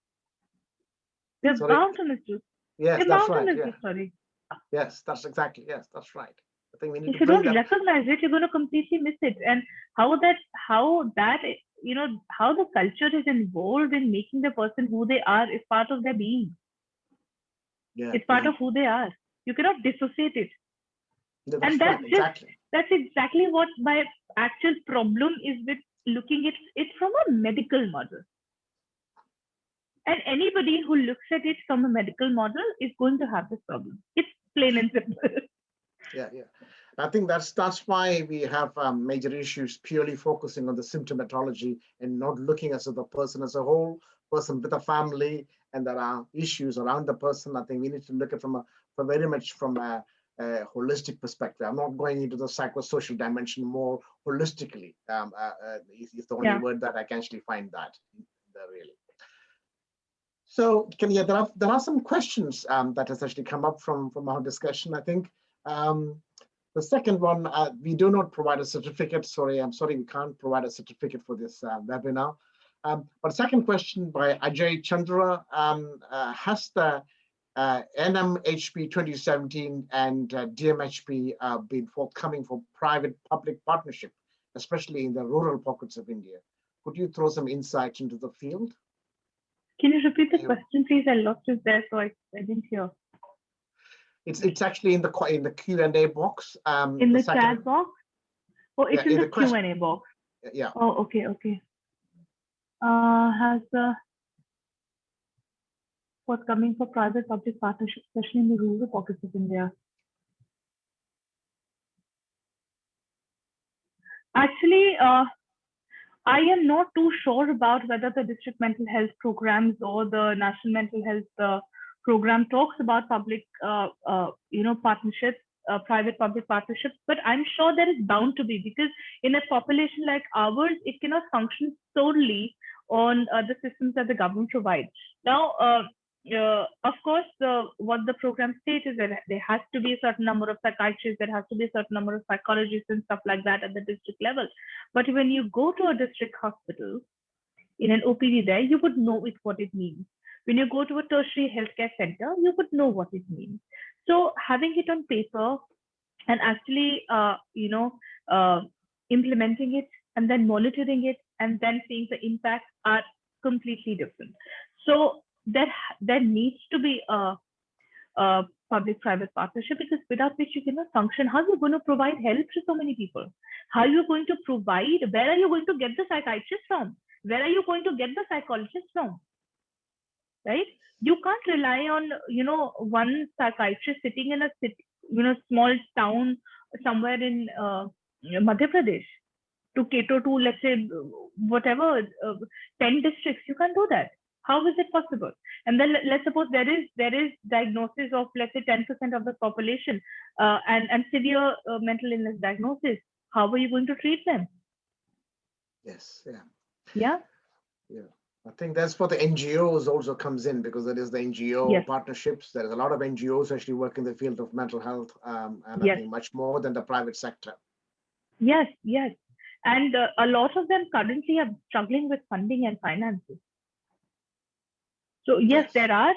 [SPEAKER 2] They're bound to miss it.
[SPEAKER 1] Yes,
[SPEAKER 2] they're
[SPEAKER 1] that's
[SPEAKER 2] bound
[SPEAKER 1] right.
[SPEAKER 2] to miss the story.
[SPEAKER 1] Yes, that's exactly. Yes, that's right. I think we need
[SPEAKER 2] if
[SPEAKER 1] to
[SPEAKER 2] you
[SPEAKER 1] bring
[SPEAKER 2] don't
[SPEAKER 1] that.
[SPEAKER 2] recognize it, you're going to completely miss it. And how the culture is involved in making the person who they are is part of their being.
[SPEAKER 1] Yeah,
[SPEAKER 2] it's part of who they are. You cannot dissociate it.
[SPEAKER 1] Yeah,
[SPEAKER 2] and that's exactly what my actual problem is with looking at it from a medical model. And anybody who looks at it from a medical model is going to have this problem. It's plain and simple.
[SPEAKER 1] Yeah. I think that's why we have major issues purely focusing on the symptomatology and not looking at the person as a whole, person with a family, and there are issues around the person. I think we need to look at very much from a holistic perspective. I'm not going into the psychosocial dimension, more holistically. Is the only word that I can actually find that there really. So, there are some questions that has actually come up from our discussion. I think the second one, we do not provide a certificate. I'm sorry, we can't provide a certificate for this webinar. But second question by Ajay Chandra, has the NMHP 2017 and DMHP been forthcoming for private-public partnership, especially in the rural pockets of India? Could you throw some insight into the field?
[SPEAKER 2] Can you repeat the question, please? I lost it there, so I didn't hear.
[SPEAKER 1] It's actually in the Q&A box.
[SPEAKER 2] In the chat box? Oh, it's in the Q&A box.
[SPEAKER 1] Yeah.
[SPEAKER 2] Oh, okay. Has forthcoming for private-public partnership, especially in the rural pockets of India? Actually, I am not too sure about whether the district mental health programs or the national mental health program talks about public, partnerships, private-public partnerships. But I'm sure there is bound to be, because in a population like ours, it cannot function solely on the systems that the government provides. Now, of course, what the program states is that there has to be a certain number of psychiatrists, there has to be a certain number of psychologists and stuff like that at the district level. But when you go to a district hospital in an OPD there, you would know what it means. When you go to a tertiary healthcare center, you would know what it means. So having it on paper and actually, implementing it and then monitoring it and then seeing the impact are completely different. So there needs to be a public-private partnership, because without which you cannot function. How are you going to provide help to so many people? How are you going to provide? Where are you going to get the psychiatrist from? Where are you going to get the psychologist from? Right? You can't rely on one psychiatrist sitting in a small town somewhere in Madhya Pradesh to cater to, let's say, whatever 10 districts. You can't do that. How is it possible? And then let's suppose there is diagnosis of, let's say, 10% of the population and severe mental illness diagnosis. How are you going to treat them?
[SPEAKER 1] Yes. Yeah.
[SPEAKER 2] Yeah.
[SPEAKER 1] Yeah. I think that's for the NGOs also comes in, because there is the NGO partnerships. There is a lot of NGOs actually work in the field of mental health, and I think much more than the private sector.
[SPEAKER 2] Yes. And a lot of them currently are struggling with funding and finances. So yes, there are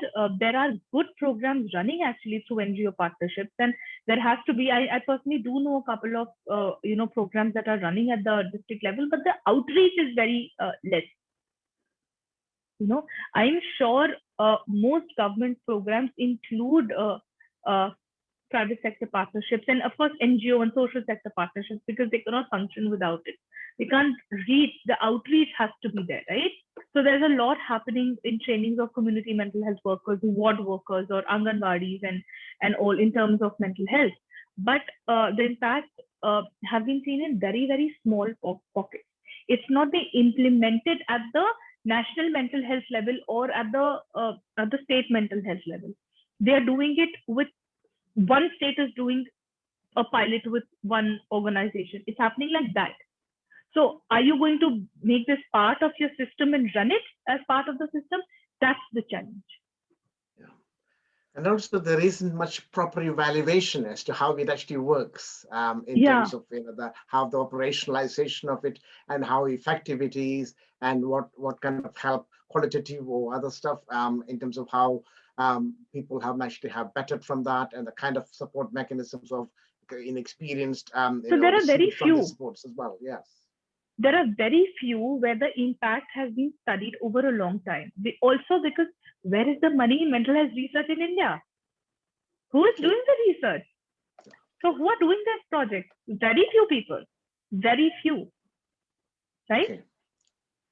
[SPEAKER 2] good programs running actually through NGO partnerships, and there has to be. I personally do know a couple of programs that are running at the district level, but the outreach is very less. I'm sure most government programs include private sector partnerships and of course NGO and social sector partnerships, because they cannot function without it. They can't reach, the outreach has to be there, right? So there's a lot happening in trainings of community mental health workers, ward workers or Anganwadis and all in terms of mental health. But the impact have been seen in very, very small pockets. It's not being implemented at the national mental health level or at the state mental health level. They are doing it with one state is doing a pilot with one organization. It's happening like that. So are you going to make this part of your system and run it as part of the system? That's the challenge.
[SPEAKER 1] Yeah. And also there isn't much proper evaluation as to how it actually works in terms of how the operationalization of it and how effective it is, and what kind of help, qualitative or other stuff, in terms of how people have actually have bettered from that, and the kind of support mechanisms of inexperienced
[SPEAKER 2] so there are very few
[SPEAKER 1] supports as well. Yes.
[SPEAKER 2] There are very few where the impact has been studied over a long time. Also because where is the money in mental health research in India? Who is doing the research? So who are doing this project? Very few people. Very few. Right? Okay.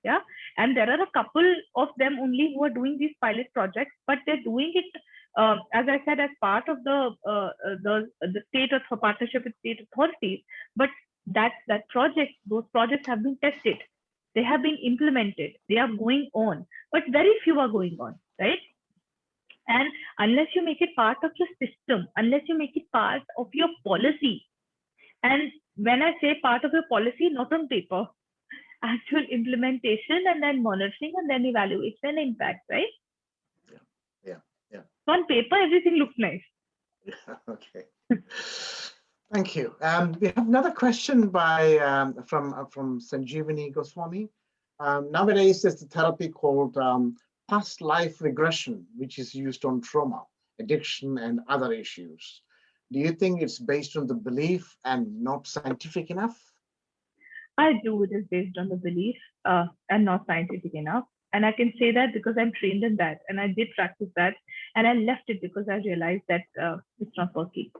[SPEAKER 2] Yeah. And there are a couple of them only who are doing these pilot projects, but they're doing it, as I said, as part of the state of partnership with state authorities. But those projects have been tested. They have been implemented. They are going on, but very few are going on, right? And unless you make it part of your system, unless you make it part of your policy, and when I say part of your policy, not on paper, actual implementation and then monitoring and then evaluation and impact, right?
[SPEAKER 1] Yeah.
[SPEAKER 2] So on paper, everything looks nice.
[SPEAKER 1] Okay. Thank you. We have another question from Sanjeevani Goswami. Nowadays, there's a therapy called past life regression, which is used on trauma, addiction, and other issues. Do you think it's based on the belief and not scientific enough?
[SPEAKER 2] I do. It is based on the belief and not scientific enough. And I can say that because I'm trained in that and I did practice that, and I left it because I realized that it's not working.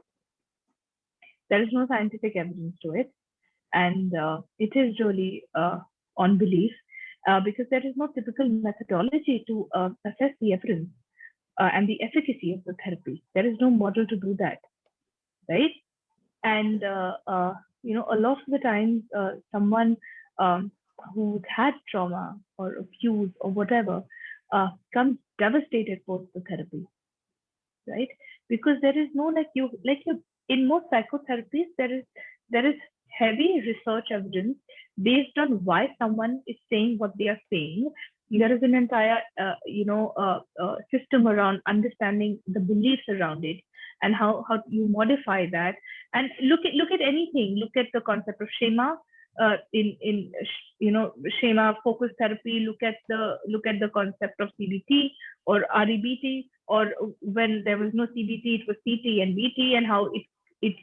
[SPEAKER 2] There is no scientific evidence to it. And it is really on belief because there is no typical methodology to assess the evidence and the efficacy of the therapy. There is no model to do that, right? And a lot of the times, someone who's had trauma or abuse or whatever comes devastated post the therapy, right? Because there is no in most psychotherapies there is heavy research evidence based on why someone is saying what they are saying. There is an entire system around understanding the beliefs around it and how you modify that. And look at anything. Look at the concept of shema in shema focused therapy. Look at the concept of CBT or REBT, or when there was no CBT, it was CT and BT, and how it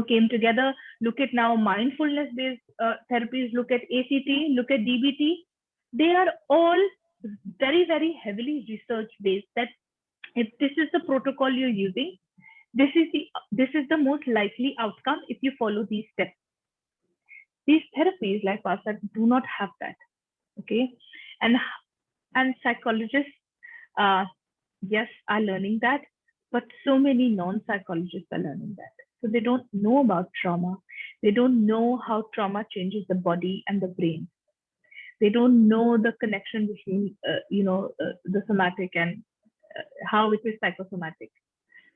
[SPEAKER 2] came together. Look at now mindfulness based therapies. Look at ACT. Look at DBT. They are all very, very heavily research based. That if this is the protocol you're using, this is the most likely outcome if you follow these steps. These therapies like Pasa do not have that. Okay, and psychologists, yes, are learning that, but so many non-psychologists are learning that. So they don't know about trauma. They don't know how trauma changes the body and the brain. They don't know the connection between, the somatic and how it is psychosomatic.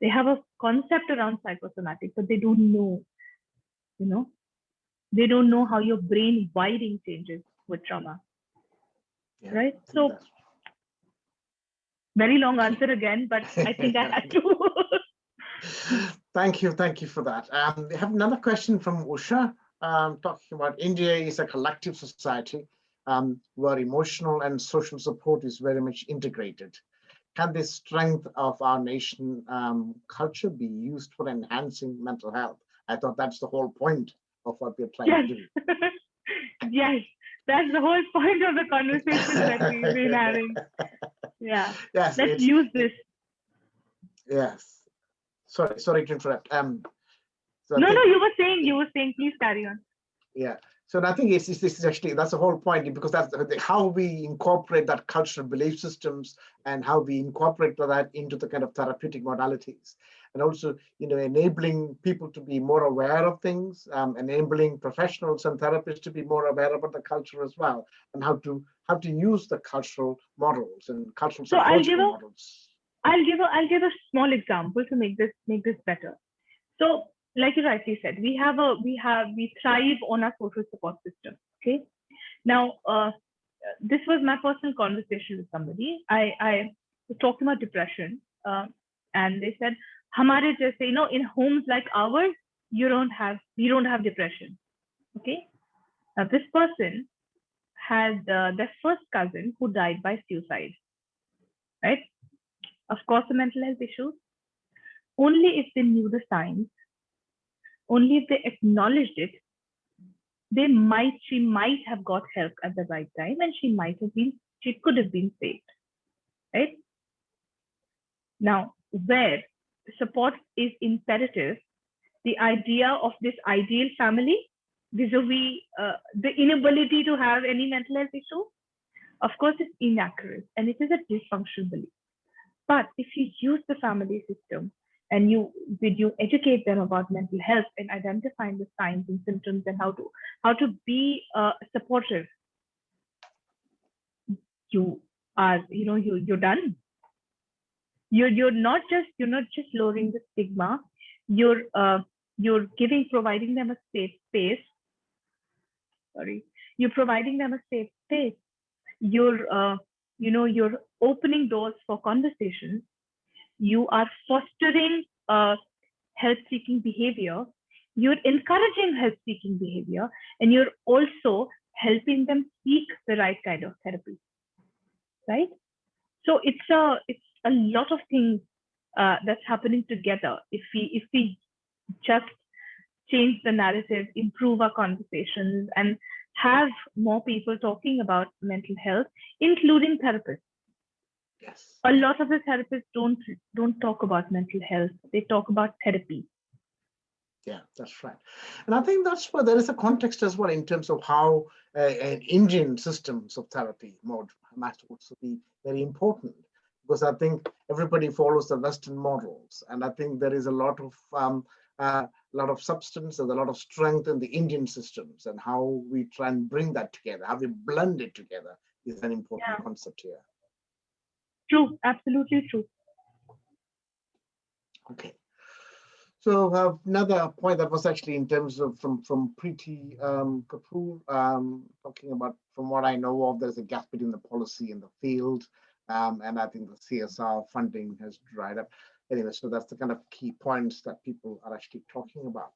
[SPEAKER 2] They have a concept around psychosomatic, but they don't know, they don't know how your brain wiring changes with trauma. Yeah, right? So, very long answer again, but I think I had to.
[SPEAKER 1] Thank you for that. We have another question from Usha, talking about India is a collective society where emotional and social support is very much integrated. Can the strength of our nation culture be used for enhancing mental health? I thought that's the whole point of what we're trying to do.
[SPEAKER 2] Yes, that's the whole point of the conversation that we've been having. Yeah.
[SPEAKER 1] Yes.
[SPEAKER 2] Let's use this.
[SPEAKER 1] Yes. Sorry to interrupt.
[SPEAKER 2] No, you were saying, please carry on.
[SPEAKER 1] Yeah. So I think this is actually, that's the whole point, because that's how we incorporate that cultural belief systems and how we incorporate that into the kind of therapeutic modalities, and also enabling people to be more aware of things, enabling professionals and therapists to be more aware about the culture as well, and how to use the cultural models and cultural psychological models.
[SPEAKER 2] I'll give a small example to make this better. So, like you rightly said, we thrive on our social support system. Okay. Now, this was my personal conversation with somebody. I was talking about depression, and they said, "Hamare jaise, in homes like ours, we don't have depression." Okay. Now, this person had their first cousin who died by suicide. Right. Of course, a mental health issue. Only if they knew the signs, only if they acknowledged it, she might have got help at the right time, and she could have been saved. Right? Now, where support is imperative, the idea of this ideal family vis-a-vis the inability to have any mental health issue, of course, is inaccurate, and it is a dysfunctional belief. But if you use the family system and you educate them about mental health and identifying the signs and symptoms and how to be supportive, you're done. You're not just lowering the stigma. You're providing them a safe space. You're providing them a safe space. You're opening doors for conversations. You are fostering help-seeking behavior. You're encouraging help-seeking behavior, and you're also helping them seek the right kind of therapy. Right? So it's a lot of things that's happening together. If we just change the narrative, improve our conversations, and have more people talking about mental health, including therapists.
[SPEAKER 1] Yes.
[SPEAKER 2] A lot of the therapists don't talk about mental health. They talk about therapy.
[SPEAKER 1] Yeah, that's right. And I think that's where there is a context as well in terms of how an Indian systems of therapy might also be very important, because I think everybody follows the Western models. And I think there is a lot of a lot of substance and a lot of strength in the Indian systems, and how we try and bring that together, how we blend it together is an important concept here.
[SPEAKER 2] True, absolutely true.
[SPEAKER 1] Okay. So another point that was actually in terms of from Preeti Kapoor, talking about, from what I know of, there's a gap between the policy and the field, and I think the CSR funding has dried up. Anyway, so that's the kind of key points that people are actually talking about.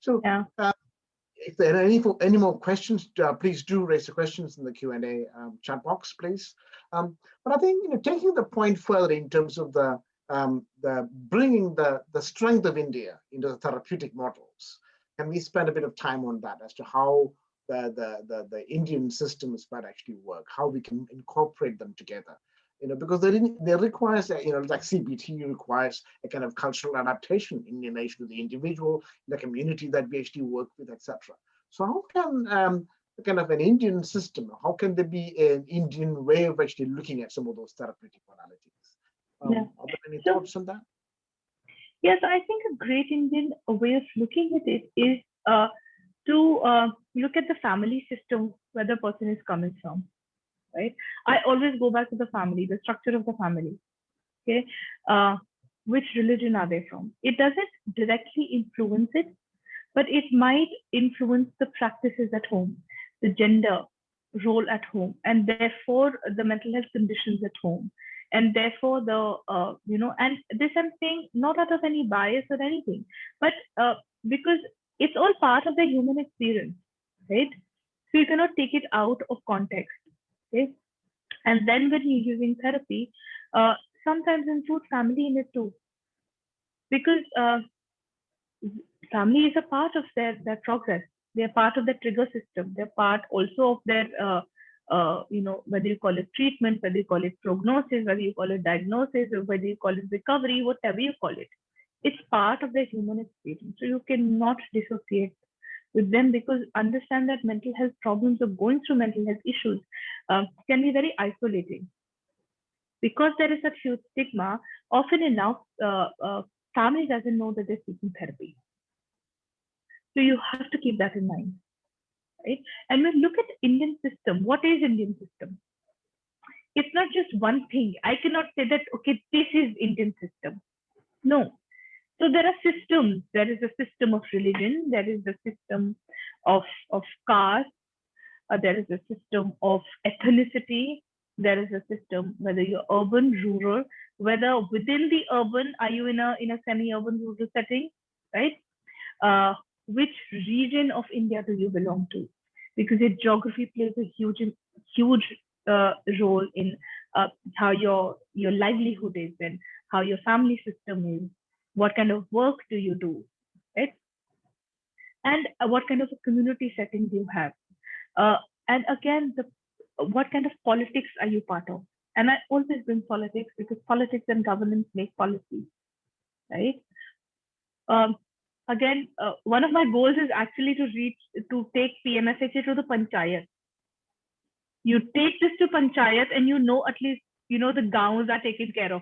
[SPEAKER 1] So if there are any more questions, please do raise the questions in the Q&A chat box, please. But I think, taking the point further in terms of the bringing the strength of India into the therapeutic models, can we spend a bit of time on that as to how the Indian systems might actually work, how we can incorporate them together? Because they requires, like CBT requires a kind of cultural adaptation in relation to the individual, the community that we actually work with, etc. So how can kind of an Indian system, how can there be an Indian way of actually looking at some of those therapeutic modalities? Are there any thoughts on that?
[SPEAKER 2] Yes, I think a great Indian way of looking at it is to look at the family system where the person is coming from. Right? I always go back to the family, the structure of the family. Okay, which religion are they from? It doesn't directly influence it, but it might influence the practices at home, the gender role at home, and therefore the mental health conditions at home, and therefore the and this I'm saying not out of any bias or anything, but because it's all part of the human experience, right? So you cannot take it out of context. Okay. And then when you're using therapy, sometimes include family in it too, because family is a part of their progress. They're part of the trigger system. They're part also of their, whether you call it treatment, whether you call it prognosis, whether you call it diagnosis, or whether you call it recovery, whatever you call it. It's part of the human experience. So you cannot dissociate with them, because understand that mental health problems or going through mental health issues can be very isolating. Because there is such huge stigma, often enough, family doesn't know that they're seeking therapy. So you have to keep that in mind, right? And when you look at Indian system, what is Indian system? It's not just one thing. I cannot say that, okay, this is Indian system. No. So there are systems. There is a system of religion. There is the system of caste. There is a system of ethnicity. There is a system, whether you're urban, rural, whether within the urban, are you in a semi-urban rural setting, right? Which region of India do you belong to? Because your geography plays a huge role in how your livelihood is, and how your family system is. What kind of work do you do, right? And what kind of a community setting do you have? And again, what kind of politics are you part of? And I always bring politics, because politics and governance make policy, right? Again, one of my goals is actually to take PMFHA to the panchayat. You take this to panchayat, and at least the gaons are taken care of.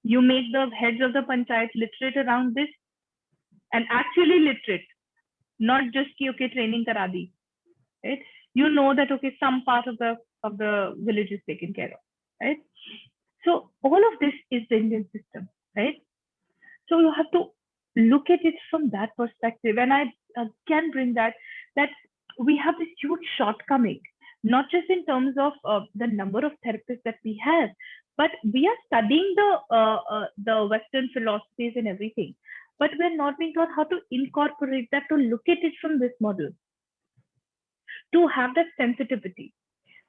[SPEAKER 2] You make the heads of the panchayat literate around this, and actually literate, not just okay, training karadi, right? That okay, some part of the village is taken care of, right? So all of this is the Indian system, right? So you have to look at it from that perspective. And I can bring that we have this huge shortcoming, not just in terms of the number of therapists that we have, but we are studying the Western philosophies and everything, but we're not being taught how to incorporate that, to look at it from this model, to have that sensitivity.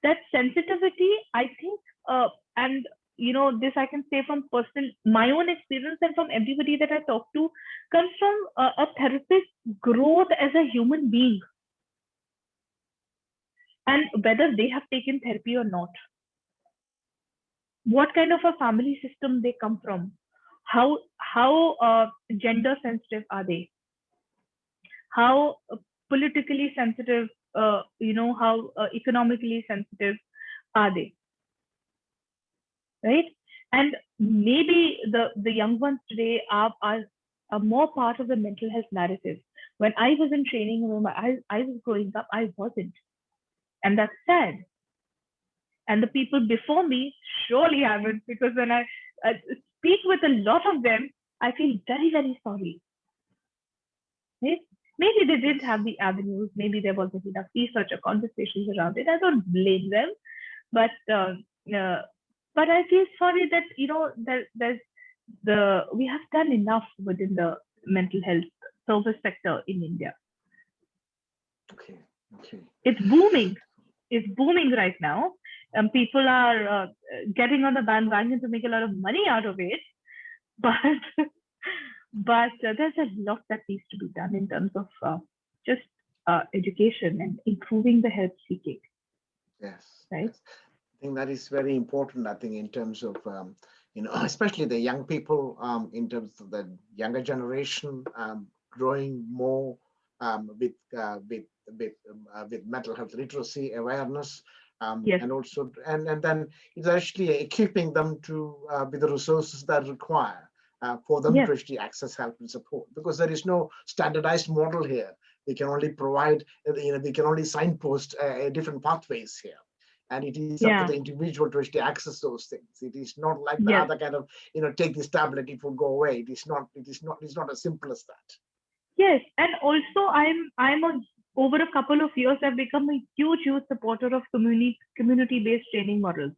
[SPEAKER 2] That sensitivity, I think, and this I can say from my own experience, and from everybody that I talk to, comes from a therapist's growth as a human being, and whether they have taken therapy or not, what kind of a family system they come from, how gender sensitive are they, how politically sensitive, how economically sensitive are they, right? And maybe the young ones today are more part of the mental health narrative. When I was in training, when I was growing up, I wasn't. And that's sad. And the people before me surely haven't, because when I speak with a lot of them, I feel very, very sorry. Right? Maybe they didn't have the avenues, maybe there wasn't enough research or conversations around it. I don't blame them, but I feel sorry that we have done enough within the mental health service sector in India.
[SPEAKER 1] Okay.
[SPEAKER 2] It's booming. It's booming right now. People are getting on the bandwagon to make a lot of money out of it, but there's a lot that needs to be done in terms of just education and improving the help seeking.
[SPEAKER 1] Yes.
[SPEAKER 2] Right.
[SPEAKER 1] Yes. I think that is very important. I think in terms of especially the young people, in terms of the younger generation, growing more with mental health literacy awareness.
[SPEAKER 2] Yes.
[SPEAKER 1] And also, and then it's actually equipping them to with the resources that require for them
[SPEAKER 2] Yes.
[SPEAKER 1] to actually access help and support, because there is no standardized model here. We can only provide, we can only signpost different pathways here. And it is up to the individual to actually access those things. It is not like the other kind of, take this tablet, it will go away. It's not as simple as that.
[SPEAKER 2] Yes, and also over a couple of years, I've become a huge supporter of community-based training models.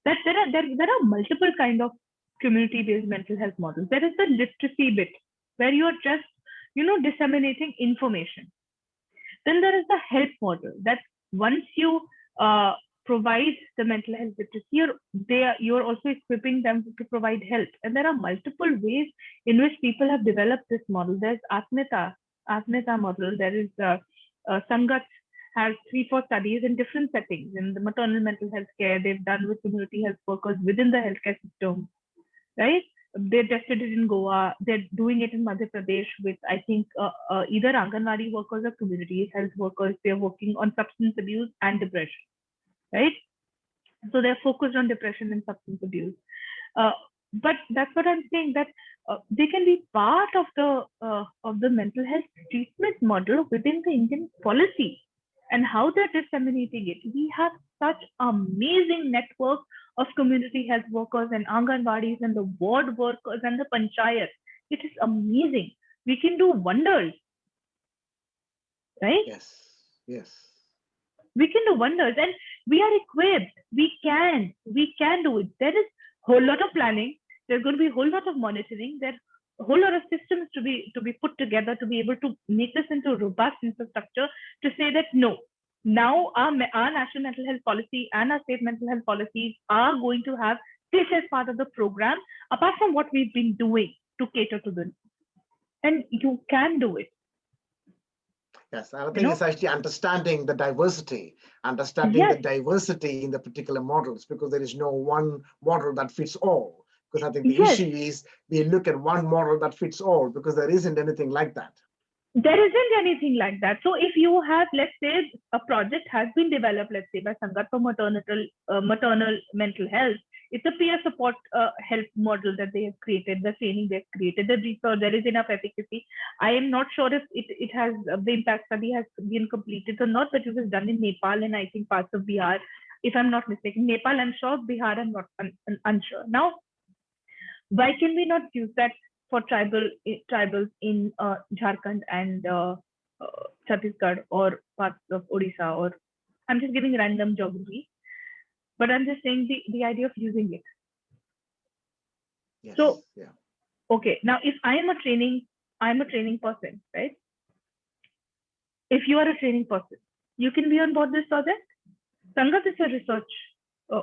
[SPEAKER 2] That there are multiple kind of community-based mental health models. There is the literacy bit where you are just disseminating information. Then there is the help model that once you provide the mental health literacy, you're also equipping them to provide help. And there are multiple ways in which people have developed this model. There's Asmita model. There is Sangat has 3-4 studies in different settings. In the maternal mental health care, they've done with community health workers within the healthcare system, right? They tested it in Goa. They're doing it in Madhya Pradesh with, I think, either Anganwadi workers or community health workers. They're working on substance abuse and depression, right? So they're focused on depression and substance abuse. But that's what I'm saying, that they can be part of the mental health treatment model within the Indian policy and how they're disseminating it. We have such amazing network of community health workers and Anganwadis and the ward workers and the panchayat. It is amazing. We can do wonders, right?
[SPEAKER 1] Yes.
[SPEAKER 2] We can do wonders, and we are equipped. We can do it. There is a whole lot of planning. There's going to be a whole lot of monitoring. There's a whole lot of systems to be put together to be able to make this into a robust infrastructure to say that no, now our national mental health policy and our state mental health policies are going to have this as part of the program, apart from what we've been doing to cater to them. And you can do it.
[SPEAKER 1] Yes, I think it's actually understanding the diversity in the particular models, because there is no one model that fits all. Because I think the issue is we look at one model that fits all, because there isn't anything like that.
[SPEAKER 2] There isn't anything like that. So if you have, let's say, a project has been developed, let's say by Sangat for maternal mental health, it's a peer support help model that they have created, the training they've created, the research, there is enough efficacy. I am not sure if it has, the impact study has been completed or not, but it was done in Nepal and I think parts of Bihar, if I'm not mistaken. Nepal, I'm sure. Bihar, I'm not unsure. Now, why can we not use that for tribals in Jharkhand and Chhattisgarh or parts of Odisha? Or I'm just giving random geography, but I'm just saying the idea of using it.
[SPEAKER 1] Yes.
[SPEAKER 2] So, okay, now if I'm a training person, right? If you are a training person, you can be on board this project. Sangat is a research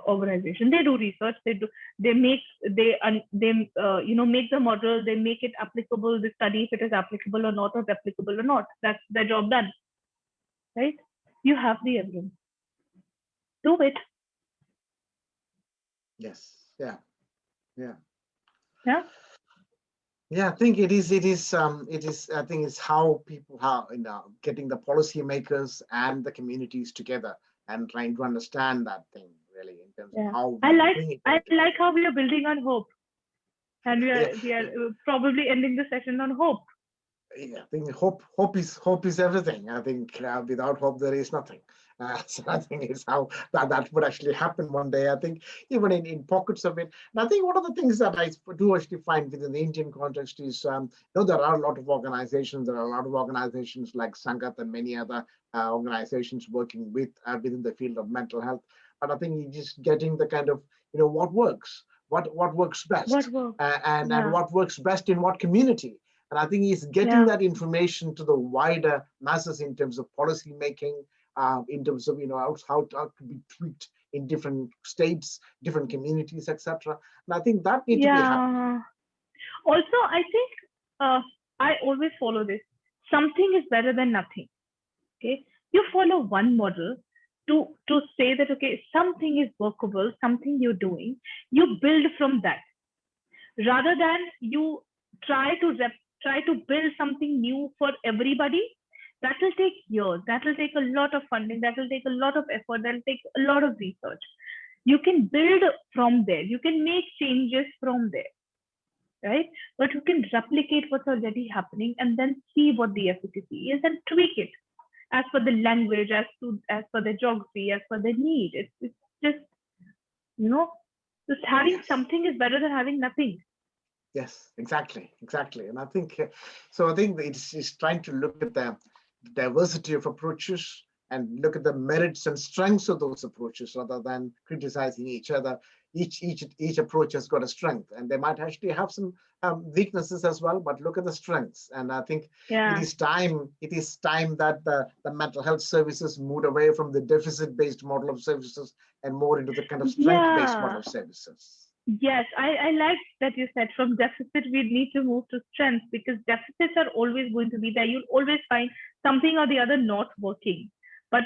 [SPEAKER 2] organization. They do research. They make the model. They make it applicable. They study if it is applicable or not, That's their job done, right? You have the evidence. Do it.
[SPEAKER 1] Yes. Yeah, I think it is. I think it's how people getting the policymakers and the communities together and trying to understand that thing really in terms of how
[SPEAKER 2] I like how we are building on hope. And
[SPEAKER 1] Yeah,
[SPEAKER 2] we are probably ending the session on hope.
[SPEAKER 1] yeah, I think hope is everything. I think without hope there is nothing. So I think it's how that would actually happen one day. I think even in pockets of it. And I think one of the things that I do actually find within the Indian context is, there are a lot of organizations. There are a lot of organizations like Sangat and many other organizations working within the field of mental health. But I think you're just getting the kind of what works, what works best,
[SPEAKER 2] What work?
[SPEAKER 1] and
[SPEAKER 2] Yeah,
[SPEAKER 1] what works best in what community. And I think he's getting
[SPEAKER 2] yeah,
[SPEAKER 1] that information to the wider masses in terms of policy making, in terms of how it could be tweaked in different states, different communities, etc. And I think that need to be happening.
[SPEAKER 2] yeah. Also, I think I always follow this. Something is better than nothing. Okay, you follow one model to say that okay, something is workable, something you're doing. You build from that rather than you try to build something new for everybody. That will take years. That will take a lot of funding. That will take a lot of effort. That will take a lot of research. You can build from there. You can make changes from there, right? But you can replicate what's already happening and then see what the efficacy is and tweak it as per the language, as per the geography, as per the need. It's just you know, just having
[SPEAKER 1] Yes.
[SPEAKER 2] something is better than having nothing.
[SPEAKER 1] Yes, exactly. And I think so. I think it's trying to look at the diversity of approaches and look at the merits and strengths of those approaches rather than criticizing each other. Each approach has got a strength, and they might actually have some weaknesses as well. But look at the strengths, and I think it
[SPEAKER 2] Yeah.
[SPEAKER 1] is time. It is time that the mental health services moved away from the deficit-based model of services and more into the kind of strength-based model
[SPEAKER 2] Yeah.
[SPEAKER 1] of services.
[SPEAKER 2] Yes, I like that you said from deficit we need to move to strength because deficits are always going to be there. You'll always find something or the other not working, but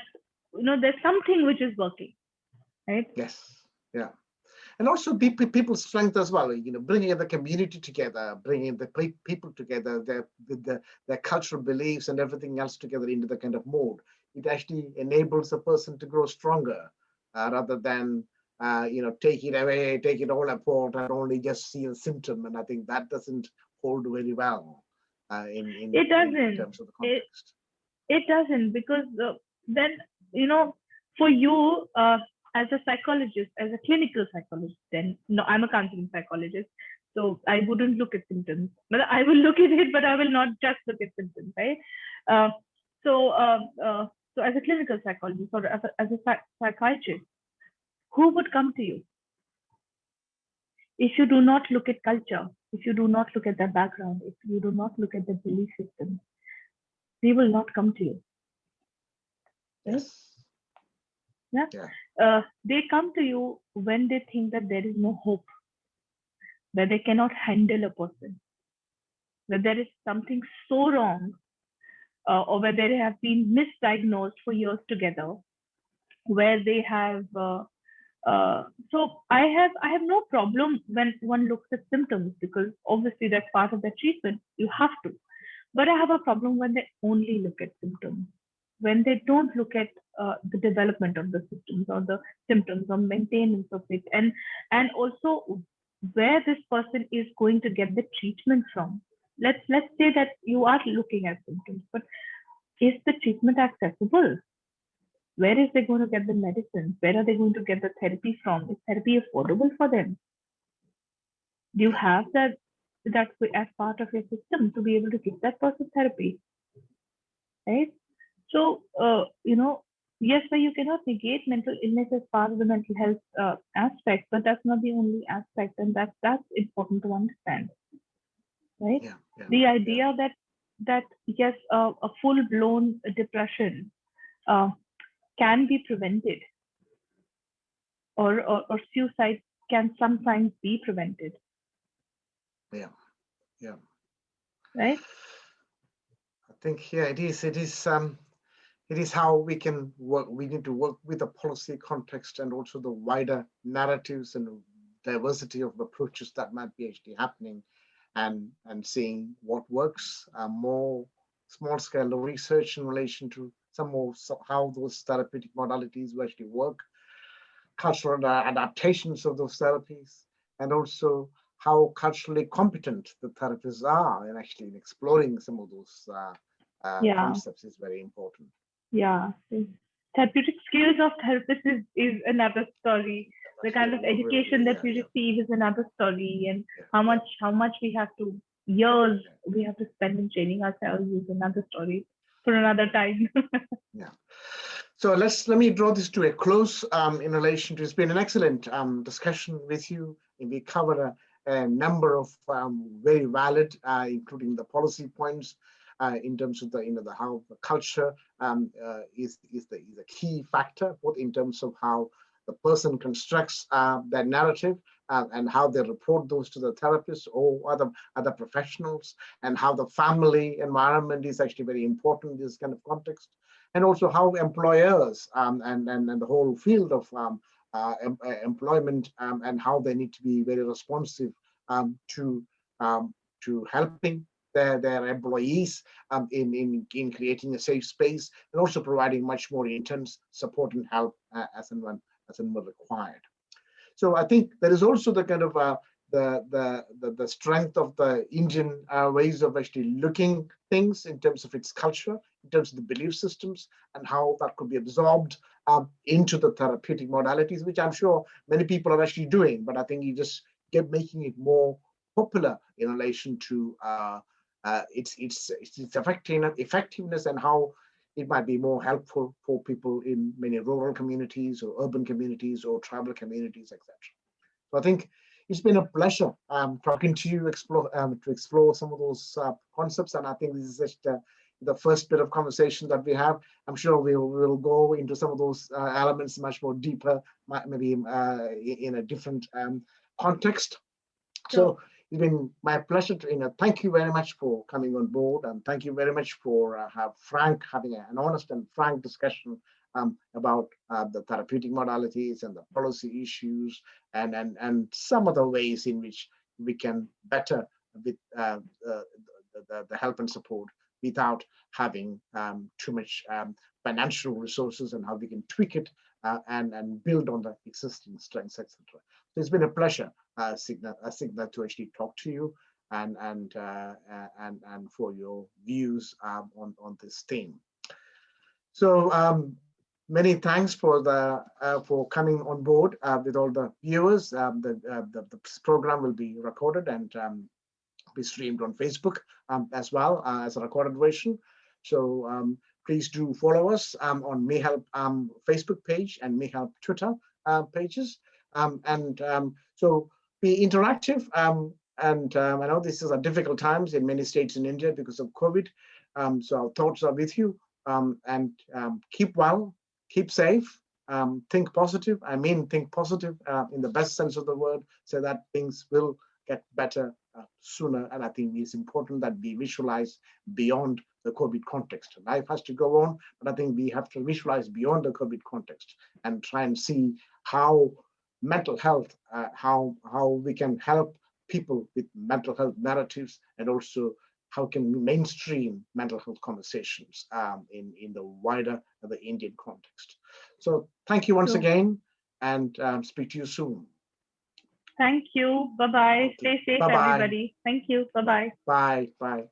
[SPEAKER 2] there's something which is working, right?
[SPEAKER 1] Yes. Yeah. And also people's strength as well, bringing the community together, bringing the people together, their cultural beliefs and everything else together into the kind of mode. It actually enables a person to grow stronger rather than take it away, take it all apart, and only just see a symptom. And I think that doesn't hold very well
[SPEAKER 2] It
[SPEAKER 1] in
[SPEAKER 2] doesn't.
[SPEAKER 1] terms of the
[SPEAKER 2] It
[SPEAKER 1] context.
[SPEAKER 2] it doesn't because then for you as a psychologist, as a clinical psychologist, then no, I'm a counseling psychologist, so I wouldn't look at symptoms, but I will look at it, but I will not just look at symptoms, right? Uh, so so as a clinical psychologist or as a psychiatrist, who would come to you if you do not look at culture, if you do not look at their background, if you do not look at their belief system? They will not come to you, right?
[SPEAKER 1] Yes.
[SPEAKER 2] Yeah.
[SPEAKER 1] Yeah.
[SPEAKER 2] They come to you when they think that there is no hope, that they cannot handle a person, that there is something so wrong, or where they have been misdiagnosed for years together, where they have. So I have no problem when one looks at symptoms because obviously that's part of the treatment. You have to. But I have a problem when they only look at symptoms, when they don't look at the development of the systems or the symptoms or maintenance of it, and also where this person is going to get the treatment from. Let's say that you are looking at symptoms, but is the treatment accessible? Where is they going to get the medicine? Where are they going to get the therapy from? Is therapy affordable for them? Do you
[SPEAKER 1] Yeah.
[SPEAKER 2] have that as part of your system to be able to give that person therapy, right? So, yes, but you cannot negate mental illness as part of the mental health aspect, but that's not the only aspect, and that's important to understand, right?
[SPEAKER 1] Yeah. Yeah.
[SPEAKER 2] The
[SPEAKER 1] Yeah.
[SPEAKER 2] idea that yes, a full-blown depression uh, can be prevented, or suicide can sometimes be prevented,
[SPEAKER 1] Yeah. Yeah.
[SPEAKER 2] right?
[SPEAKER 1] I think it is. It is how we can work. We need to work with the policy context and also the wider narratives and diversity of approaches that might be actually happening, and seeing what works. More small scale research in relation to how those therapeutic modalities will actually work, cultural adaptations of those therapies, and also how culturally competent the therapists are and actually in exploring some of those concepts is very important.
[SPEAKER 2] Yeah. Therapeutic skills of therapists is another story. The kind of education that we receive is another story, and how much we have to years we have to spend in training ourselves is another story for another time.
[SPEAKER 1] Yeah. So let me draw this to a close in relation to, it's been an excellent discussion with you, and we covered a number of very valid, including the policy points in terms of the how the culture is a key factor, both in terms of how the person constructs their narrative and how they report those to the therapist or other professionals, and how the family environment is actually very important in this kind of context, and also how employers and the whole field of employment and how they need to be very responsive to helping their employees in creating a safe space, and also providing much more intense support and help as and when required. So I think there is also the kind of the strength of the Indian ways of actually looking things in terms of its culture, in terms of the belief systems, and how that could be absorbed into the therapeutic modalities, which I'm sure many people are actually doing. But I think you just get making it more popular in relation to its effectiveness, and how it might be more helpful for people in many rural communities or urban communities or tribal communities, etc. So I think it's been a pleasure talking to you to explore some of those concepts, and I think this is just the first bit of conversation that we have. I'm sure we'll go into some of those elements much more deeper, maybe in a different context. So it's been my pleasure to, thank you very much for coming on board, and thank you very much for having an honest and frank discussion about the therapeutic modalities and the policy issues, and some of the ways in which we can better with the help and support without having too much financial resources, and how we can tweak it and build on the existing strengths, etc. So it's been a pleasure, Snigdha, to actually talk to you and for your views on this theme. So many thanks for coming on board with all the viewers. The program will be recorded and be streamed on Facebook as well as a recorded version. So please do follow us on MeHeLP Facebook page and MeHeLP Twitter pages. So be interactive. And I know this is a difficult times in many states in India because of COVID. So our thoughts are with you. And keep well, keep safe, think positive. I mean, think positive in the best sense of the word, so that things will get better sooner. And I think it's important that we visualize beyond the COVID context. Life has to go on, but I think we have to visualize beyond the COVID context and try and see how mental health, how we can help people with mental health narratives, and also how can we mainstream mental health conversations in the wider the Indian context. So thank you once again, and speak to you soon.
[SPEAKER 2] Thank you. Bye-bye.
[SPEAKER 1] Okay.
[SPEAKER 2] Stay safe,
[SPEAKER 1] Bye-bye.
[SPEAKER 2] everybody. Thank you. Bye-bye.
[SPEAKER 1] Bye. Bye.